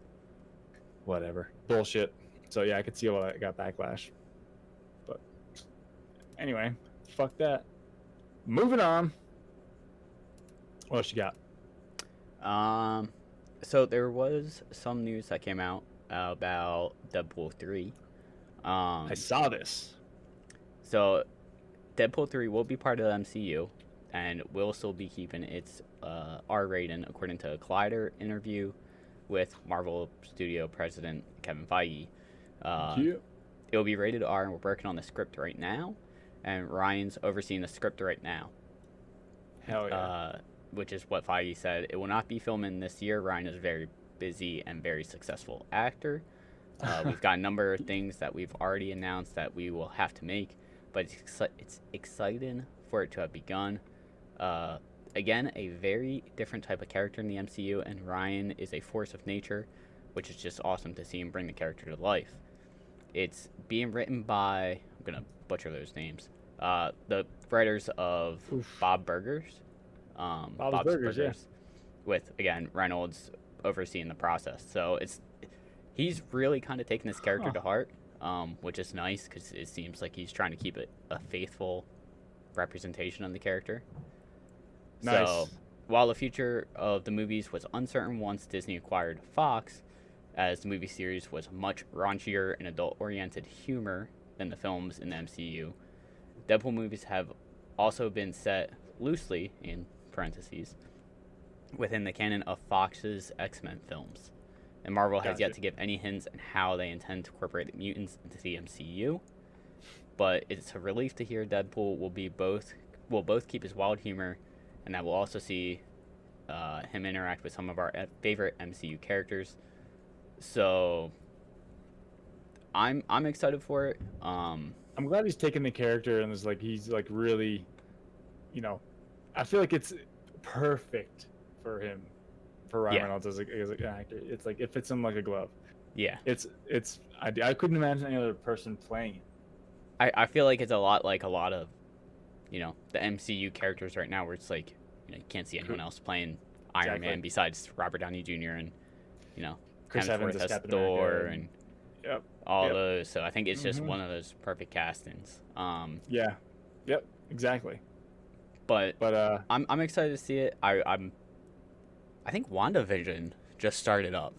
Whatever. Bullshit. So yeah, I could see why I got backlash. But anyway, fuck that. Moving on. What else you got? So there was some news that came out about Deadpool 3. I saw this. So Deadpool 3 will be part of the MCU and will still be keeping its R rating according to a Collider interview with Marvel Studio president Kevin Feige. Yeah. It will be rated R, and we're working on the script right now, and Ryan's overseeing the script right now. Hell yeah. Which is what Feige said. It will not be filming this year. Ryan is a very busy and very successful actor. We've got a number of things that we've already announced that we will have to make, but it's exciting for it to have begun. Again, a very different type of character in the MCU, and Ryan is a force of nature, which is just awesome to see him bring the character to life. It's being written by, I'm going to butcher those names, the writers of Bob Burgers. Bob's Burgers, yeah. With, again, Reynolds overseeing the process. So he's really kind of taking this character to heart, which is nice because it seems like he's trying to keep it a faithful representation of the character. Nice. So while the future of the movies was uncertain once Disney acquired Fox, as the movie series was much raunchier and adult-oriented humor than the films in the MCU, Deadpool movies have also been set loosely, in parentheses, within the canon of Fox's X-Men films. And Marvel has yet to give any hints on how they intend to incorporate mutants into the MCU. But it's a relief to hear Deadpool will both keep his wild humor, and that we'll also see him interact with some of our favorite MCU characters. So I'm excited for it. I'm glad he's taken the character and is like he's like really, you know, I feel like it's perfect for him, for Ryan Yeah. Reynolds as an actor. It's like it fits him like a glove. Yeah. I couldn't imagine any other person playing it. I feel like it's a lot like a lot of, the MCU characters right now, where it's like, you can't see anyone else playing Iron Exactly. Man besides Robert Downey Jr. and, Chris Evans as as Captain Thor America. and Yep. all Yep. those. So I think it's just Mhm. one of those perfect castings. Yeah. Yep. Exactly. But But I'm excited to see it. I think WandaVision just started up.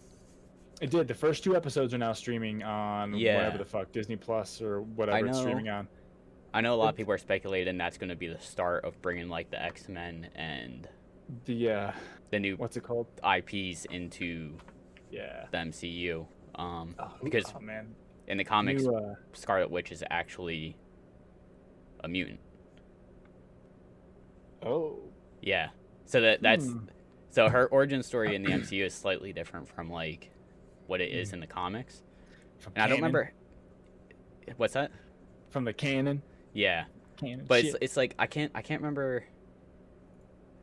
it did. The first 2 episodes are now streaming on Yeah. whatever the fuck, Disney Plus or whatever it's know. streaming on. I know a lot of people are speculating that's going to be the start of bringing like the X-Men and The the new what's it called? IPs into Yeah. the MCU. Oh, Because oh, man, in the comics, New, Scarlet Witch is actually a mutant. oh. Yeah. So that's Hmm. so her origin story in the MCU is slightly different from like what it is in the comics. From And I don't canon. remember what's that? From the canon. Yeah. Canon. But shit. it's like I can't remember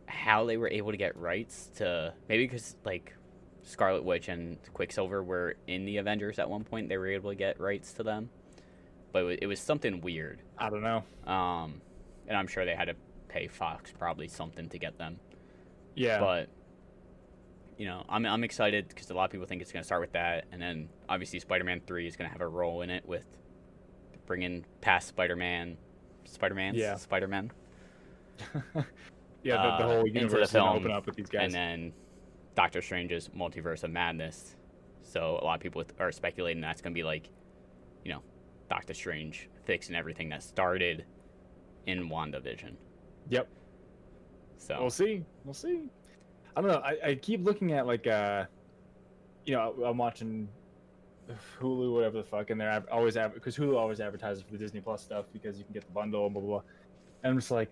how they were able to get rights to, maybe because like Scarlet Witch and Quicksilver were in the Avengers at one point, they were able to get rights to them. But it was something weird. I don't know. And I'm sure they had to pay Fox probably something to get them. Yeah. But I'm excited because a lot of people think it's going to start with that, and then obviously Spider-Man 3 is going to have a role in it with bringing past Spider-Man. Yeah. Spider-Man. Yeah. The whole into universe the is gonna film, open up with these guys. and then Doctor Strange's Multiverse of Madness. So a lot of people are speculating that's going to be like, Doctor Strange fixing everything that started in WandaVision. Yep. So We'll see. We'll see. I don't know. I keep looking at like I'm watching Hulu, whatever the fuck, and they're always because Hulu always advertises for the Disney Plus stuff because you can get the bundle and blah blah blah. And I'm just like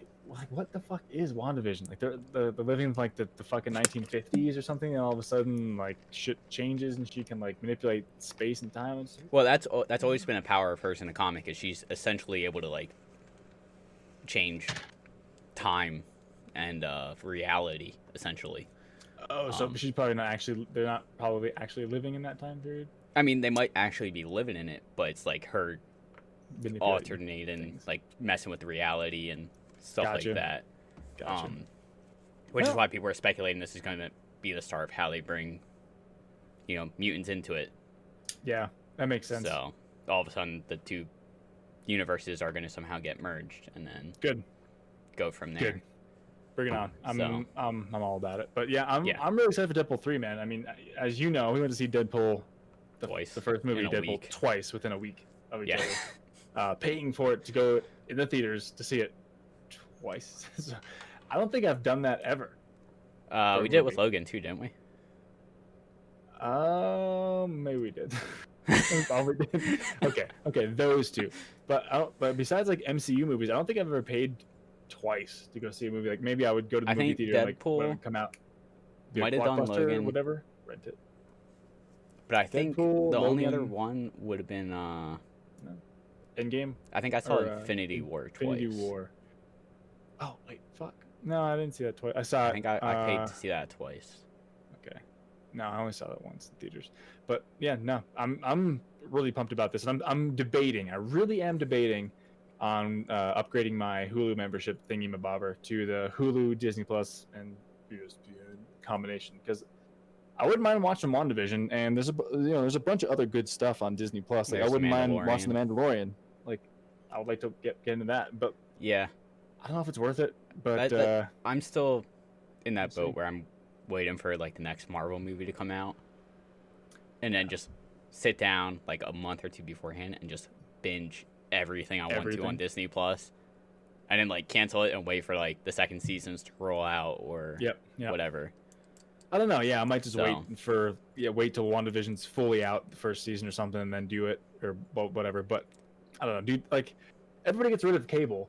what the fuck is WandaVision? Like they're living in like the fucking 1950s or something, and all of a sudden like shit changes and she can like manipulate space and time and stuff. well, that's always been a power of hers in the comic, is she's essentially able to like change time and reality essentially. Oh, so she's probably not actually. They're not probably actually living in that time period. I mean, they might actually be living in it, but it's like her Manipulating alternating, things. like messing with reality and stuff Gotcha. like that. Gotcha. Which is Well- why people are speculating this is going to be the start of how they bring, mutants into it. Yeah, that makes sense. So all of a sudden, the two universes are going to somehow get merged, and then Good. go from there. Good. Bring it on. So- I'm all about it. But yeah, Yeah. I'm really excited for Deadpool 3, man. I mean, as you know, we went to see Deadpool Twice the first movie in a Deadpool week. twice within a week of each Yeah. other. Paying for it to go in the theaters to see it twice. So, I don't think I've done that ever. We did it with Logan too, didn't we? Maybe we did. We probably did. Okay, those two. But besides like MCU movies, I don't think I've ever paid twice to go see a movie. Like maybe I would go to the I movie think theater like when it Deadpool would come out. Do a might have done Blockbuster or Logan. whatever. Rent it. But I think Deadpool, the only other Logan. one would have been Endgame. I think I saw Or, Infinity War twice. Infinity War. Oh wait, fuck. No, I didn't see that twice. I saw. I think I paid to see that twice. Okay. No, I only saw that once in theaters. But yeah, no, I'm really pumped about this, and I'm debating. I really am debating on upgrading my Hulu membership thingy-mabobber to the Hulu, Disney Plus, and ESPN combination because I wouldn't mind watching WandaVision, and there's a bunch of other good stuff on Disney Plus. Like I There's wouldn't mind Mandalorian. watching The Mandalorian. Like I would like to get into that, but Yeah, I don't know if it's worth it. But I'm still in that We'll see. boat where I'm waiting for like the next Marvel movie to come out, and then just sit down like a month or two beforehand and just binge everything I want to Everything. on Disney Plus, and then like cancel it and wait for like the second seasons to roll out or yep. whatever. I don't know. Yeah, I might just So- wait till WandaVision's fully out the first season or something, and then do it or whatever. But I don't know, dude. Like everybody gets rid of cable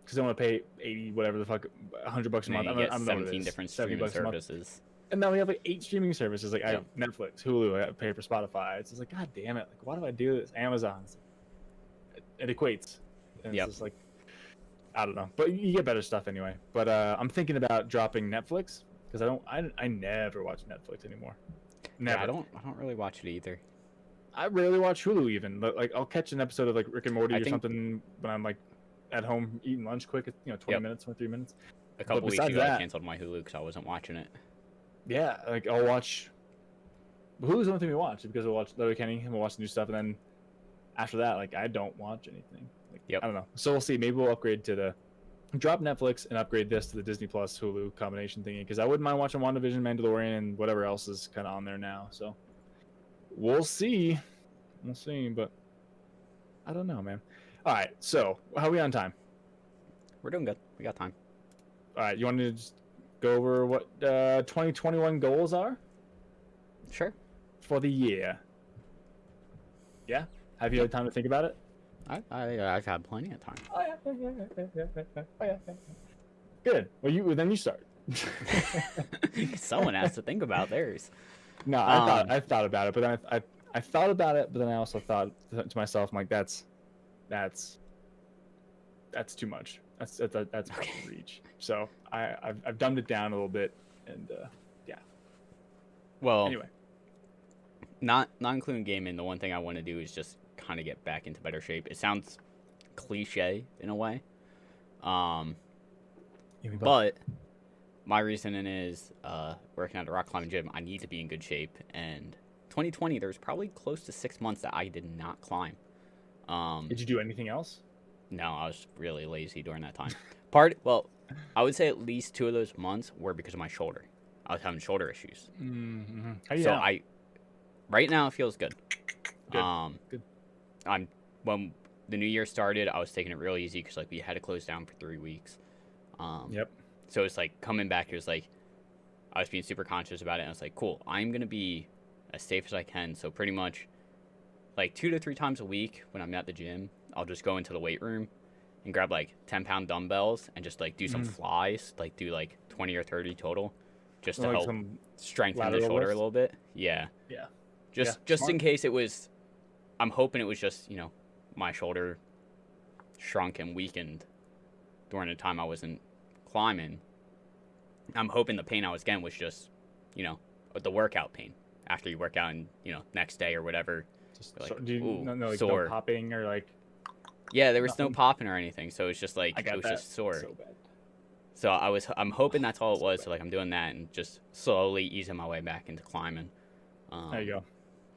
because they want to pay $80 whatever the fuck $100 a And then month. you I get don't know what it 17 is. different $70 streaming a month. services. And now we have like 8 streaming services. Like I Yeah. have Netflix, Hulu, I pay for Spotify. It's just like, God damn it! Like, why do I do this? Amazon. It equates. And Yep. it's just like, I don't know. But you get better stuff anyway. But I'm thinking about dropping Netflix because I never watch Netflix anymore. Never. Yeah, I don't really watch it either. I rarely watch Hulu even. But like I'll catch an episode of like Rick and Morty I or think- something when I'm like at home eating lunch quick. 20 Yep. minutes, 23 minutes. A couple weeks besides ago, I that- canceled my Hulu because I wasn't watching it. Yeah, like I'll watch. Hulu's the only thing we watch because we'll watch Larry Kenny and we'll watch new stuff, and then after that, like I don't watch anything. Like, Yep. I don't know. So we'll see. Maybe we'll upgrade to the drop Netflix and upgrade this to the Disney Plus Hulu combination thingy because I wouldn't mind watching WandaVision, Mandalorian, and whatever else is kind of on there now. So we'll see. We'll see, but I don't know, man. All right. So how are we on time? We're doing good. We got time. All right. You want to just go over what 2021 goals are Sure. for the year? Yeah. Have you had time to think about it? I've had plenty of time. Oh, yeah. Good. Well, then you start. Someone has to think about theirs. No, I thought about it, but then I thought about it, but then I also thought to myself, I'm like, that's too much. That's Okay. reach. So I've dumbed it down a little bit, and Well, anyway. not including gaming, the one thing I want to do is just kind of get back into better shape. It sounds cliche in a way, but my reasoning is working at a rock climbing gym. I need to be in good shape, and 2020 there was probably close to 6 months that I did not climb. Did you do anything else? No, I was really lazy during that time. I would say at least 2 of those months were because of my shoulder. I was having shoulder issues. Mm-hmm. How do you So know? right now it feels good. Good. Good. When the new year started, I was taking it real easy because like we had to close down for 3 weeks. Yep. So it's like coming back, it was like I was being super conscious about it. And I was like, cool, I'm gonna be as safe as I can. So pretty much like 2 to 3 times a week when I'm at the gym, I'll just go into the weight room and grab like 10-pound dumbbells and just like do some flies, like do like 20 or 30 total, just to Like help some strengthen the lateral shoulder lifts? a little bit. Yeah. Yeah. Just smart. in case it was, I'm hoping it was just, my shoulder shrunk and weakened during the time I wasn't climbing. I'm hoping the pain I was getting was just, the workout pain after you work out and, next day or whatever. Just like, do you ooh, no sore. no popping or like Yeah, there was no Nothing. popping or anything. So it's just like, I got it was that just sore. so bad. So I'm hoping that's all it So was. bad. So like I'm doing that and just slowly easing my way back into climbing. There you go.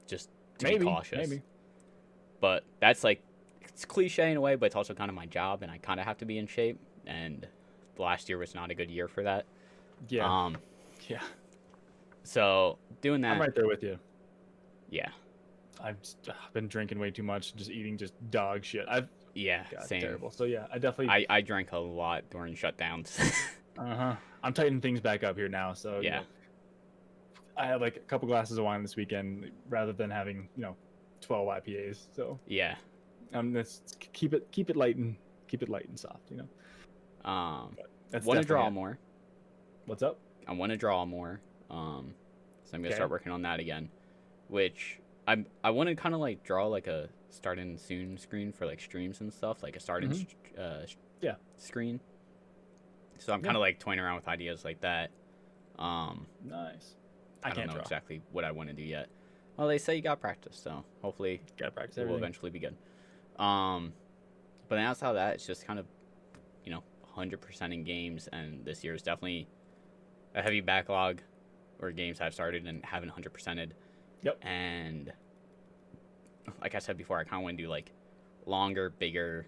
Just to be cautious. Maybe. But that's like, it's cliche in a way, but it's also kind of my job, and I kind of have to be in shape. And last year was not a good year for that. Yeah. Yeah. So doing that, I'm right there with you. yeah, I've been drinking way too much, just eating just dog shit. yeah, God, same. terrible. So yeah, I definitely. I drank a lot during shutdowns. I'm tightening things back up here now. So Yeah. I had like a couple glasses of wine this weekend rather than having 12 IPAs. So Yeah. let's keep it light and soft. That's Want to draw definitely it. more. What's up? I want to draw more. So I'm gonna Okay. start working on that again. Which I want to kind of like draw like a starting soon screen for like streams and stuff, like a starting Yeah. screen. So I'm kind of like toying around with ideas like that. Nice. I don't can't know draw. exactly what I want to do yet. Well, they say you got practice, so hopefully Gotta practice it will everything. eventually be good. But then outside of that, it's just kind of 100% in games, and this year is definitely a heavy backlog or games I've started and haven't 100%ed. Yep. And like I said before, I kind of want to do like longer, bigger,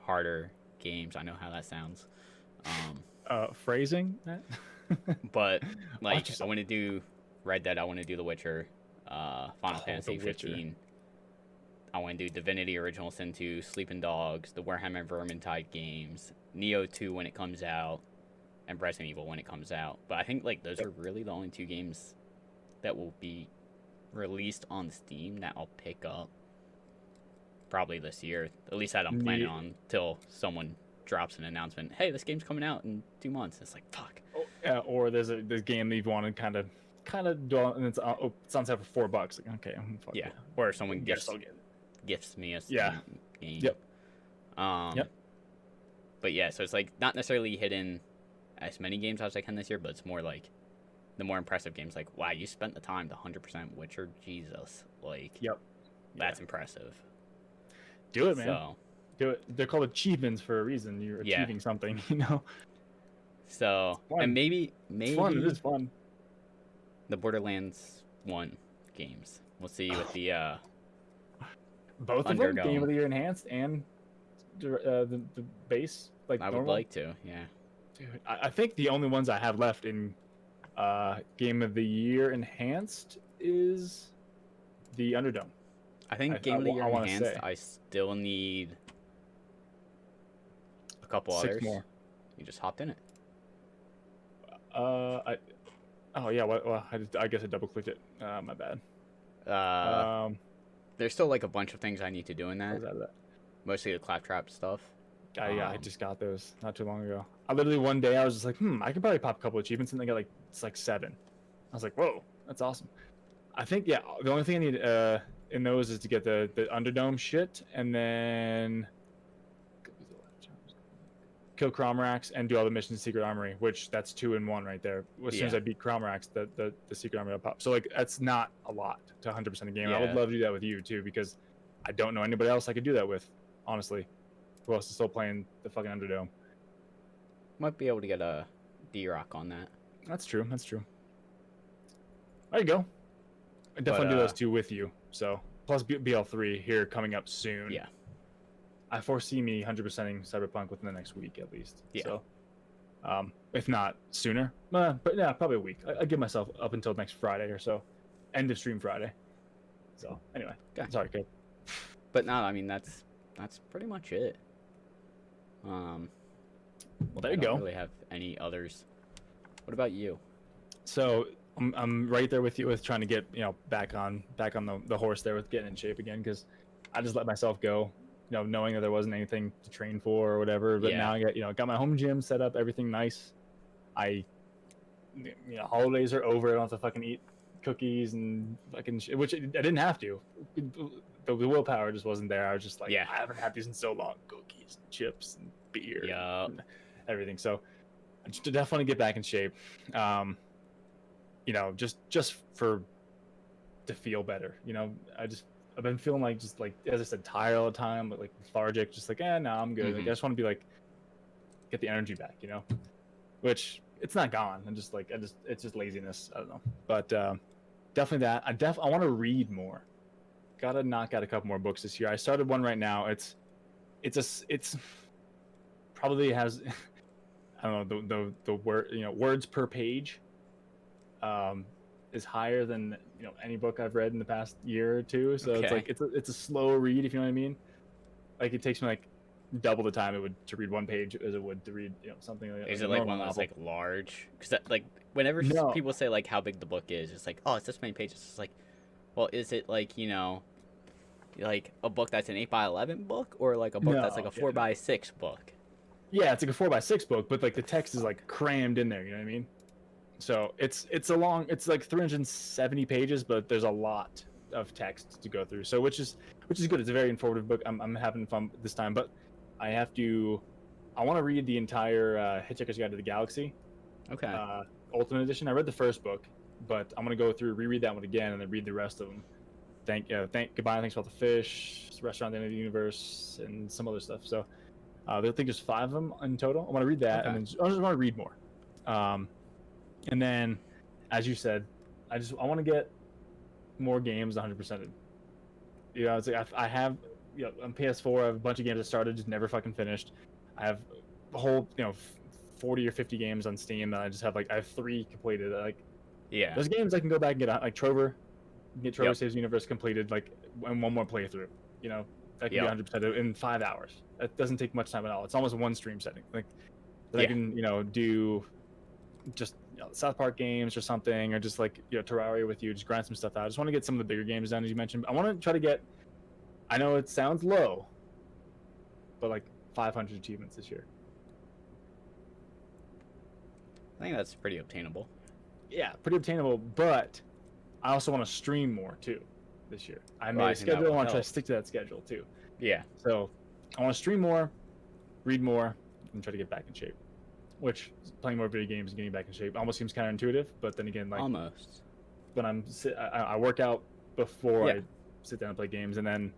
harder games. I know how that sounds. Phrasing. But like Watch yourself. I want to do Red Dead, I want to do The Witcher, Final Fantasy The Witcher. 15. I want to do Divinity Original Sin 2, Sleeping Dogs, the Warhammer Vermintide games, Neo 2 when it comes out, and Resident Evil when it comes out. But I think like those are really the only 2 games that will be released on Steam that I'll pick up probably this year. At least that I'm planning on till someone drops an announcement, hey, this game's coming out in 2 months. It's like, fuck. Or there's this game that you've wanted kind of and it's on sale for $4. Like, okay, fuck Yeah. it. Or someone Guess I'll get it. gifts me a Yeah. game. Yep. Yep. But yeah, so it's like not necessarily hitting as many games as I can this year, but it's more like the more impressive games. Like, wow, you spent the time to 100% Witcher. Jesus, like, Yep. that's impressive. Do it, man. So, Do it. They're called achievements for a reason. You're achieving something, you know. So Fun. and maybe It's fun. It is fun. the Borderlands 1 games. We'll see with the Both of them, Game of the Year enhanced and the base. Like I would normal. like to, yeah. Dude, I think the only ones I have left in Game of the Year enhanced is the Underdome. I think I Game of the Year wanna enhanced. say. I still need a couple 6 others. more. You just hopped in it. Oh yeah. Well, I guess I double clicked it. My bad. There's still like a bunch of things I need to do in What that. was that about? Mostly the claptrap stuff. Yeah, I just got those not too long ago. I literally one day I was just like, I could probably pop a couple achievements, and I got it's like 7. I was like, whoa, that's awesome. I think the only thing I need in those is to get the Underdome shit, and then kill Cromrax and do all the missions in Secret Armory, which that's 2 in 1 right there. As soon as I beat Cromrax, the Secret Armory will pop. So like that's not a lot to 100% the game. I would Yeah. love to do that with you too, because I don't know anybody else I could do that with, honestly. Who else is still playing the fucking Underdome? Might be able to get a D-Rock on that. That's true. That's true. There you go. I definitely do those 2 with you. So plus BL3 here coming up soon. Yeah. I foresee me 100%ing Cyberpunk within the next week at least. Yeah. So, if not sooner, but yeah, probably a week. I give myself up until next Friday or so, end of stream Friday. So anyway, Okay. sorry, kid. But no, I mean that's pretty much it. Well, there you I go. don't really have any others. What about you? So I'm right there with you with trying to get back on the horse there with getting in shape again, because I just let myself go, knowing that there wasn't anything to train for or whatever. But Yeah. now I got my home gym set up, everything nice. Holidays are over. I don't have to fucking eat cookies and fucking which I didn't have to. The willpower just wasn't there. I was just like, Yeah. I haven't had these in so long. Cookies, and chips, and beer, Yup. and everything. So I just definitely get back in shape. Just to feel better. I've been feeling like just like, as I said, tired all the time, but like lethargic. Just like, no, I'm good. Like, I just want to be like, get the energy back. Which it's not gone. It's just laziness. I don't know. But definitely that. I want to read more. Gotta knock out a couple more books this year. I started one right now. It's probably has I don't know the words per page is higher than any book I've read in the past year or two. So it's Okay. like it's a slow read, if you know what I mean. Like it takes me like double the time it would to read one page as it would to read something like Is a it like normal one that's novel. like large? Because like whenever No. people say like how big the book is, it's like, oh, it's this many pages. It's like, well, is it like like a book that's an 8x11 book, or like a book that's like a No, 4x6 book? Yeah, it's like a 4x6 book, but like the text is like crammed in there. You know what I mean? So it's like 370 pages, but there's a lot of text to go through. So which is good. It's a very informative book. I'm having fun this time, but I want to read the entire Hitchhiker's Guide to the Galaxy Okay. Ultimate Edition. I read the first book, but I'm gonna go through reread that one again and then read the rest of them. Goodbye, thanks about the fish, Restaurant at the End of the Universe, and some other stuff. So I think there's 5 of them in total. I want to read that, and then I just want to read more. And then, as you said, I want to get more games 100%. It's like I have on PS4 I have a bunch of games I started, just never fucking finished. I have a whole 40 or 50 games on Steam that I have 3 completed. Like Yeah. those games I can go back and get like Trover, get Trover Yep. Saves the Universe completed like in one more playthrough. That can Yep. be 100% in 5 hours. That doesn't take much time at all. It's almost one stream setting. Like that I Yeah. can do just South Park games or something, or just like Terraria with you, just grind some stuff out. I just want to get some of the bigger games done, as you mentioned. I want to try to get, I know it sounds low, but like 500 achievements this year. think that's pretty obtainable. Yeah, pretty obtainable. But I also want to stream more too this year. I made a I think that schedule. I will want to try to help. stick to that schedule too. Yeah. So I want to stream more, read more, and try to get back in shape. Which playing more video games and getting back in shape almost seems counterintuitive, but then again, like Almost. when I work out before Yeah. I sit down and play games, and then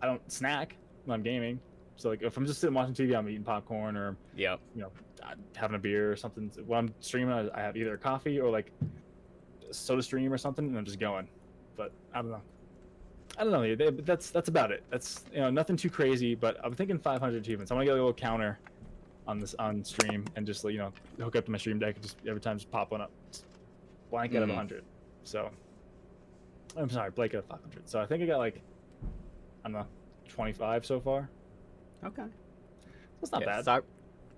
I don't snack when I'm gaming. So like if I'm just sitting watching TV, I'm eating popcorn or Yep. having a beer or something. When I'm streaming, I have either coffee or like soda stream or something, and I'm just going. But I don't know. But that's about it. That's nothing too crazy. But I'm thinking 500 achievements. I want to get a little counter on stream and just hook up to my stream deck and just every time just pop one up. Just blank out of 100. So I'm sorry, blank out of 500. So I think I got like I don't know 25 so far. Okay. That's not bad.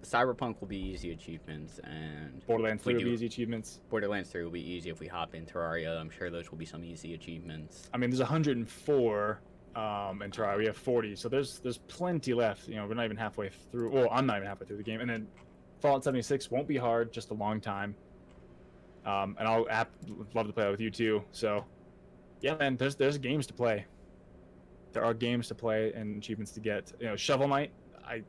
Cyberpunk will be easy achievements, and Borderlands 3 we will be do- easy achievements. Borderlands 3 will be easy if we hop in Terraria. I'm sure those will be some easy achievements. I mean, there's 104 in Terraria. We have 40, so there's plenty left. We're not even halfway through. Well, I'm not even halfway through the game. And then Fallout 76 won't be hard, just a long time. And I'll love to play that with you too. So, yeah, man, there's games to play. There are games to play and achievements to get. Shovel Knight, I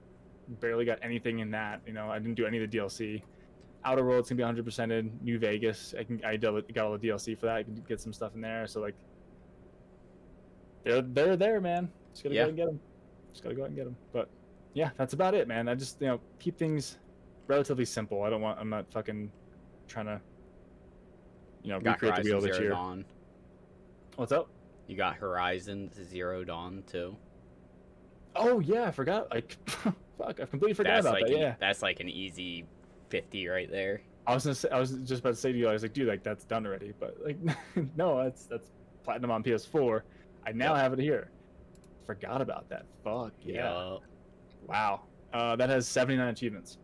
barely got anything in that. I didn't do any of the DLC. Outer Worlds can be 100%ed. New Vegas, I got all the DLC for that. I can get some stuff in there. So like, they're there, man. Just gotta go out and get them. But yeah, that's about it, man. I just keep things relatively simple. I'm not fucking trying to Got recreate the wheel Horizon this Zero year. Dawn. What's up? You got Horizon Zero Dawn too. Oh yeah, I forgot. Like, fuck, I completely forgot about that. Yeah, That's like an easy 50 right there. I was just about to say to you, I was like, dude, like that's done already. But like, no, that's platinum on PS4. I now have it here. Forgot about that. Fuck yeah. Yup. Wow. That has 79 achievements.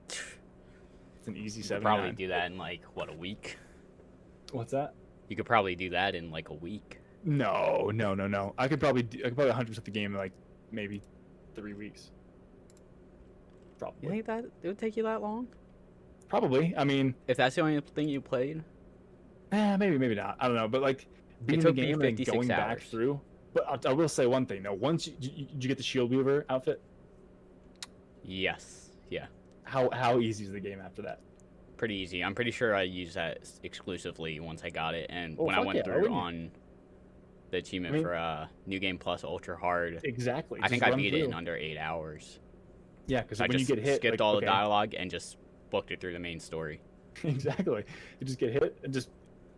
It's an easy You could 79. probably do that in like what, a week? What's that? You could probably do that in like a week. No. I could probably 100% the game in like maybe 3 weeks. You Probably. think that it would take you that long? Probably. I mean, If that's the only thing you played? maybe not. I don't know. But like beating the took me game and then 56 going back hours. through. But I will say one thing though. Once did you get the Shield Weaver outfit? Yes. Yeah. How easy is the game after that? Pretty easy. I'm pretty sure I used that exclusively once I got it, and Oh, when I fuck went yeah, why through wouldn't you? on the achievement I mean- for New Game Plus Ultra Hard, Exactly. I think Just I run beat it in through. under 8 hours. Yeah, because I when just you get hit, skipped like, all okay. the dialogue and just booked it through the main story. Exactly. You just get hit and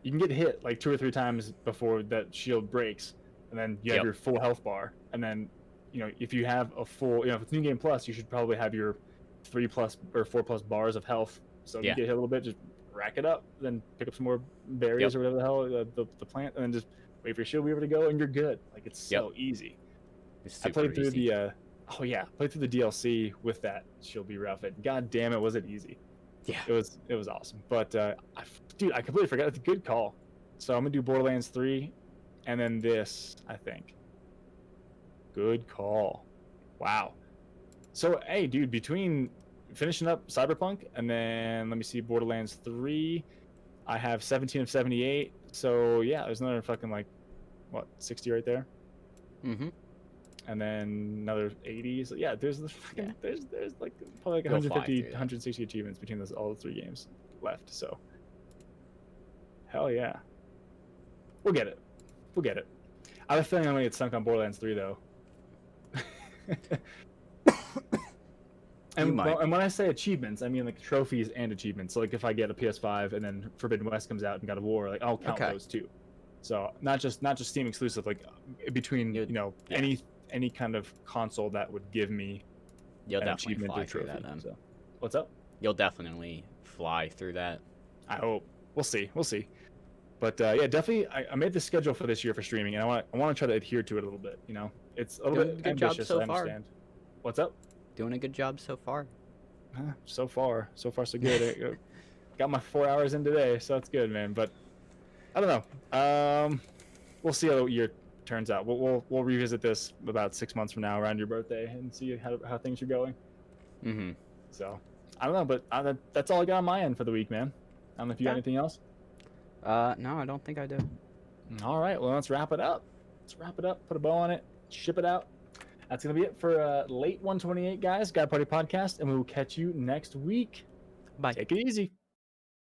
you can get hit like 2 or 3 times before that shield breaks, and then you have Yep. your full health bar. And then, if you have a full, if it's New Game Plus, you should probably have your 3+ or 4+ bars of health. So if Yeah. you get hit a little bit, just rack it up, then pick up some more berries Yep. or whatever the hell the plant, and then just wait for your shield weaver to go, and you're good. Like it's so easy. It's I super played through easy. played through the DLC with that shield weaver outfit. God damn it, was it easy? Yeah. It was awesome. But dude, I completely forgot. It's a good call. So I'm gonna do Borderlands 3, and then this. I think. Good call. Wow. So hey, dude, between finishing up Cyberpunk and then let me see Borderlands 3, I have 17 of 78. So yeah, there's another fucking like, what, 60 right there, Mm-hmm. and then another 80. So yeah, there's Yeah. there's like probably like You'll fly 150, through that. 160 achievements between all the 3 games left. So hell yeah, we'll get it. I have a feeling I'm gonna get sunk on Borderlands 3 though. You And, might. and when I say achievements, I mean like trophies and achievements. So like if I get a PS5 and then Forbidden West comes out and God of War, like I'll count Okay. those too. So not just Steam exclusive, like between Yeah. any kind of console that would give me You'll an definitely achievement fly or through trophy. that then. So what's up? You'll definitely fly through that. I hope. We'll see. But yeah, definitely. I made the schedule for this year for streaming, and I want to try to adhere to it a little bit. It's a little Doing a bit good job ambitious. so I far. understand. What's up? Doing a good job so far. So far so good. I got my 4 hours in today, so that's good, man. But I don't know. We'll see how the year turns out. We'll revisit this about 6 months from now, around your birthday, and see how things are going. Mm-hmm. So I don't know, but that's all I got on my end for the week, man. I don't know if you got Okay. anything else. No, I don't think I do. All right, well, let's wrap it up. Put a bow on it. Ship it out. That's gonna be it for late 128, guys. Guy Party Podcast, and we will catch you next week. Bye. Take it easy.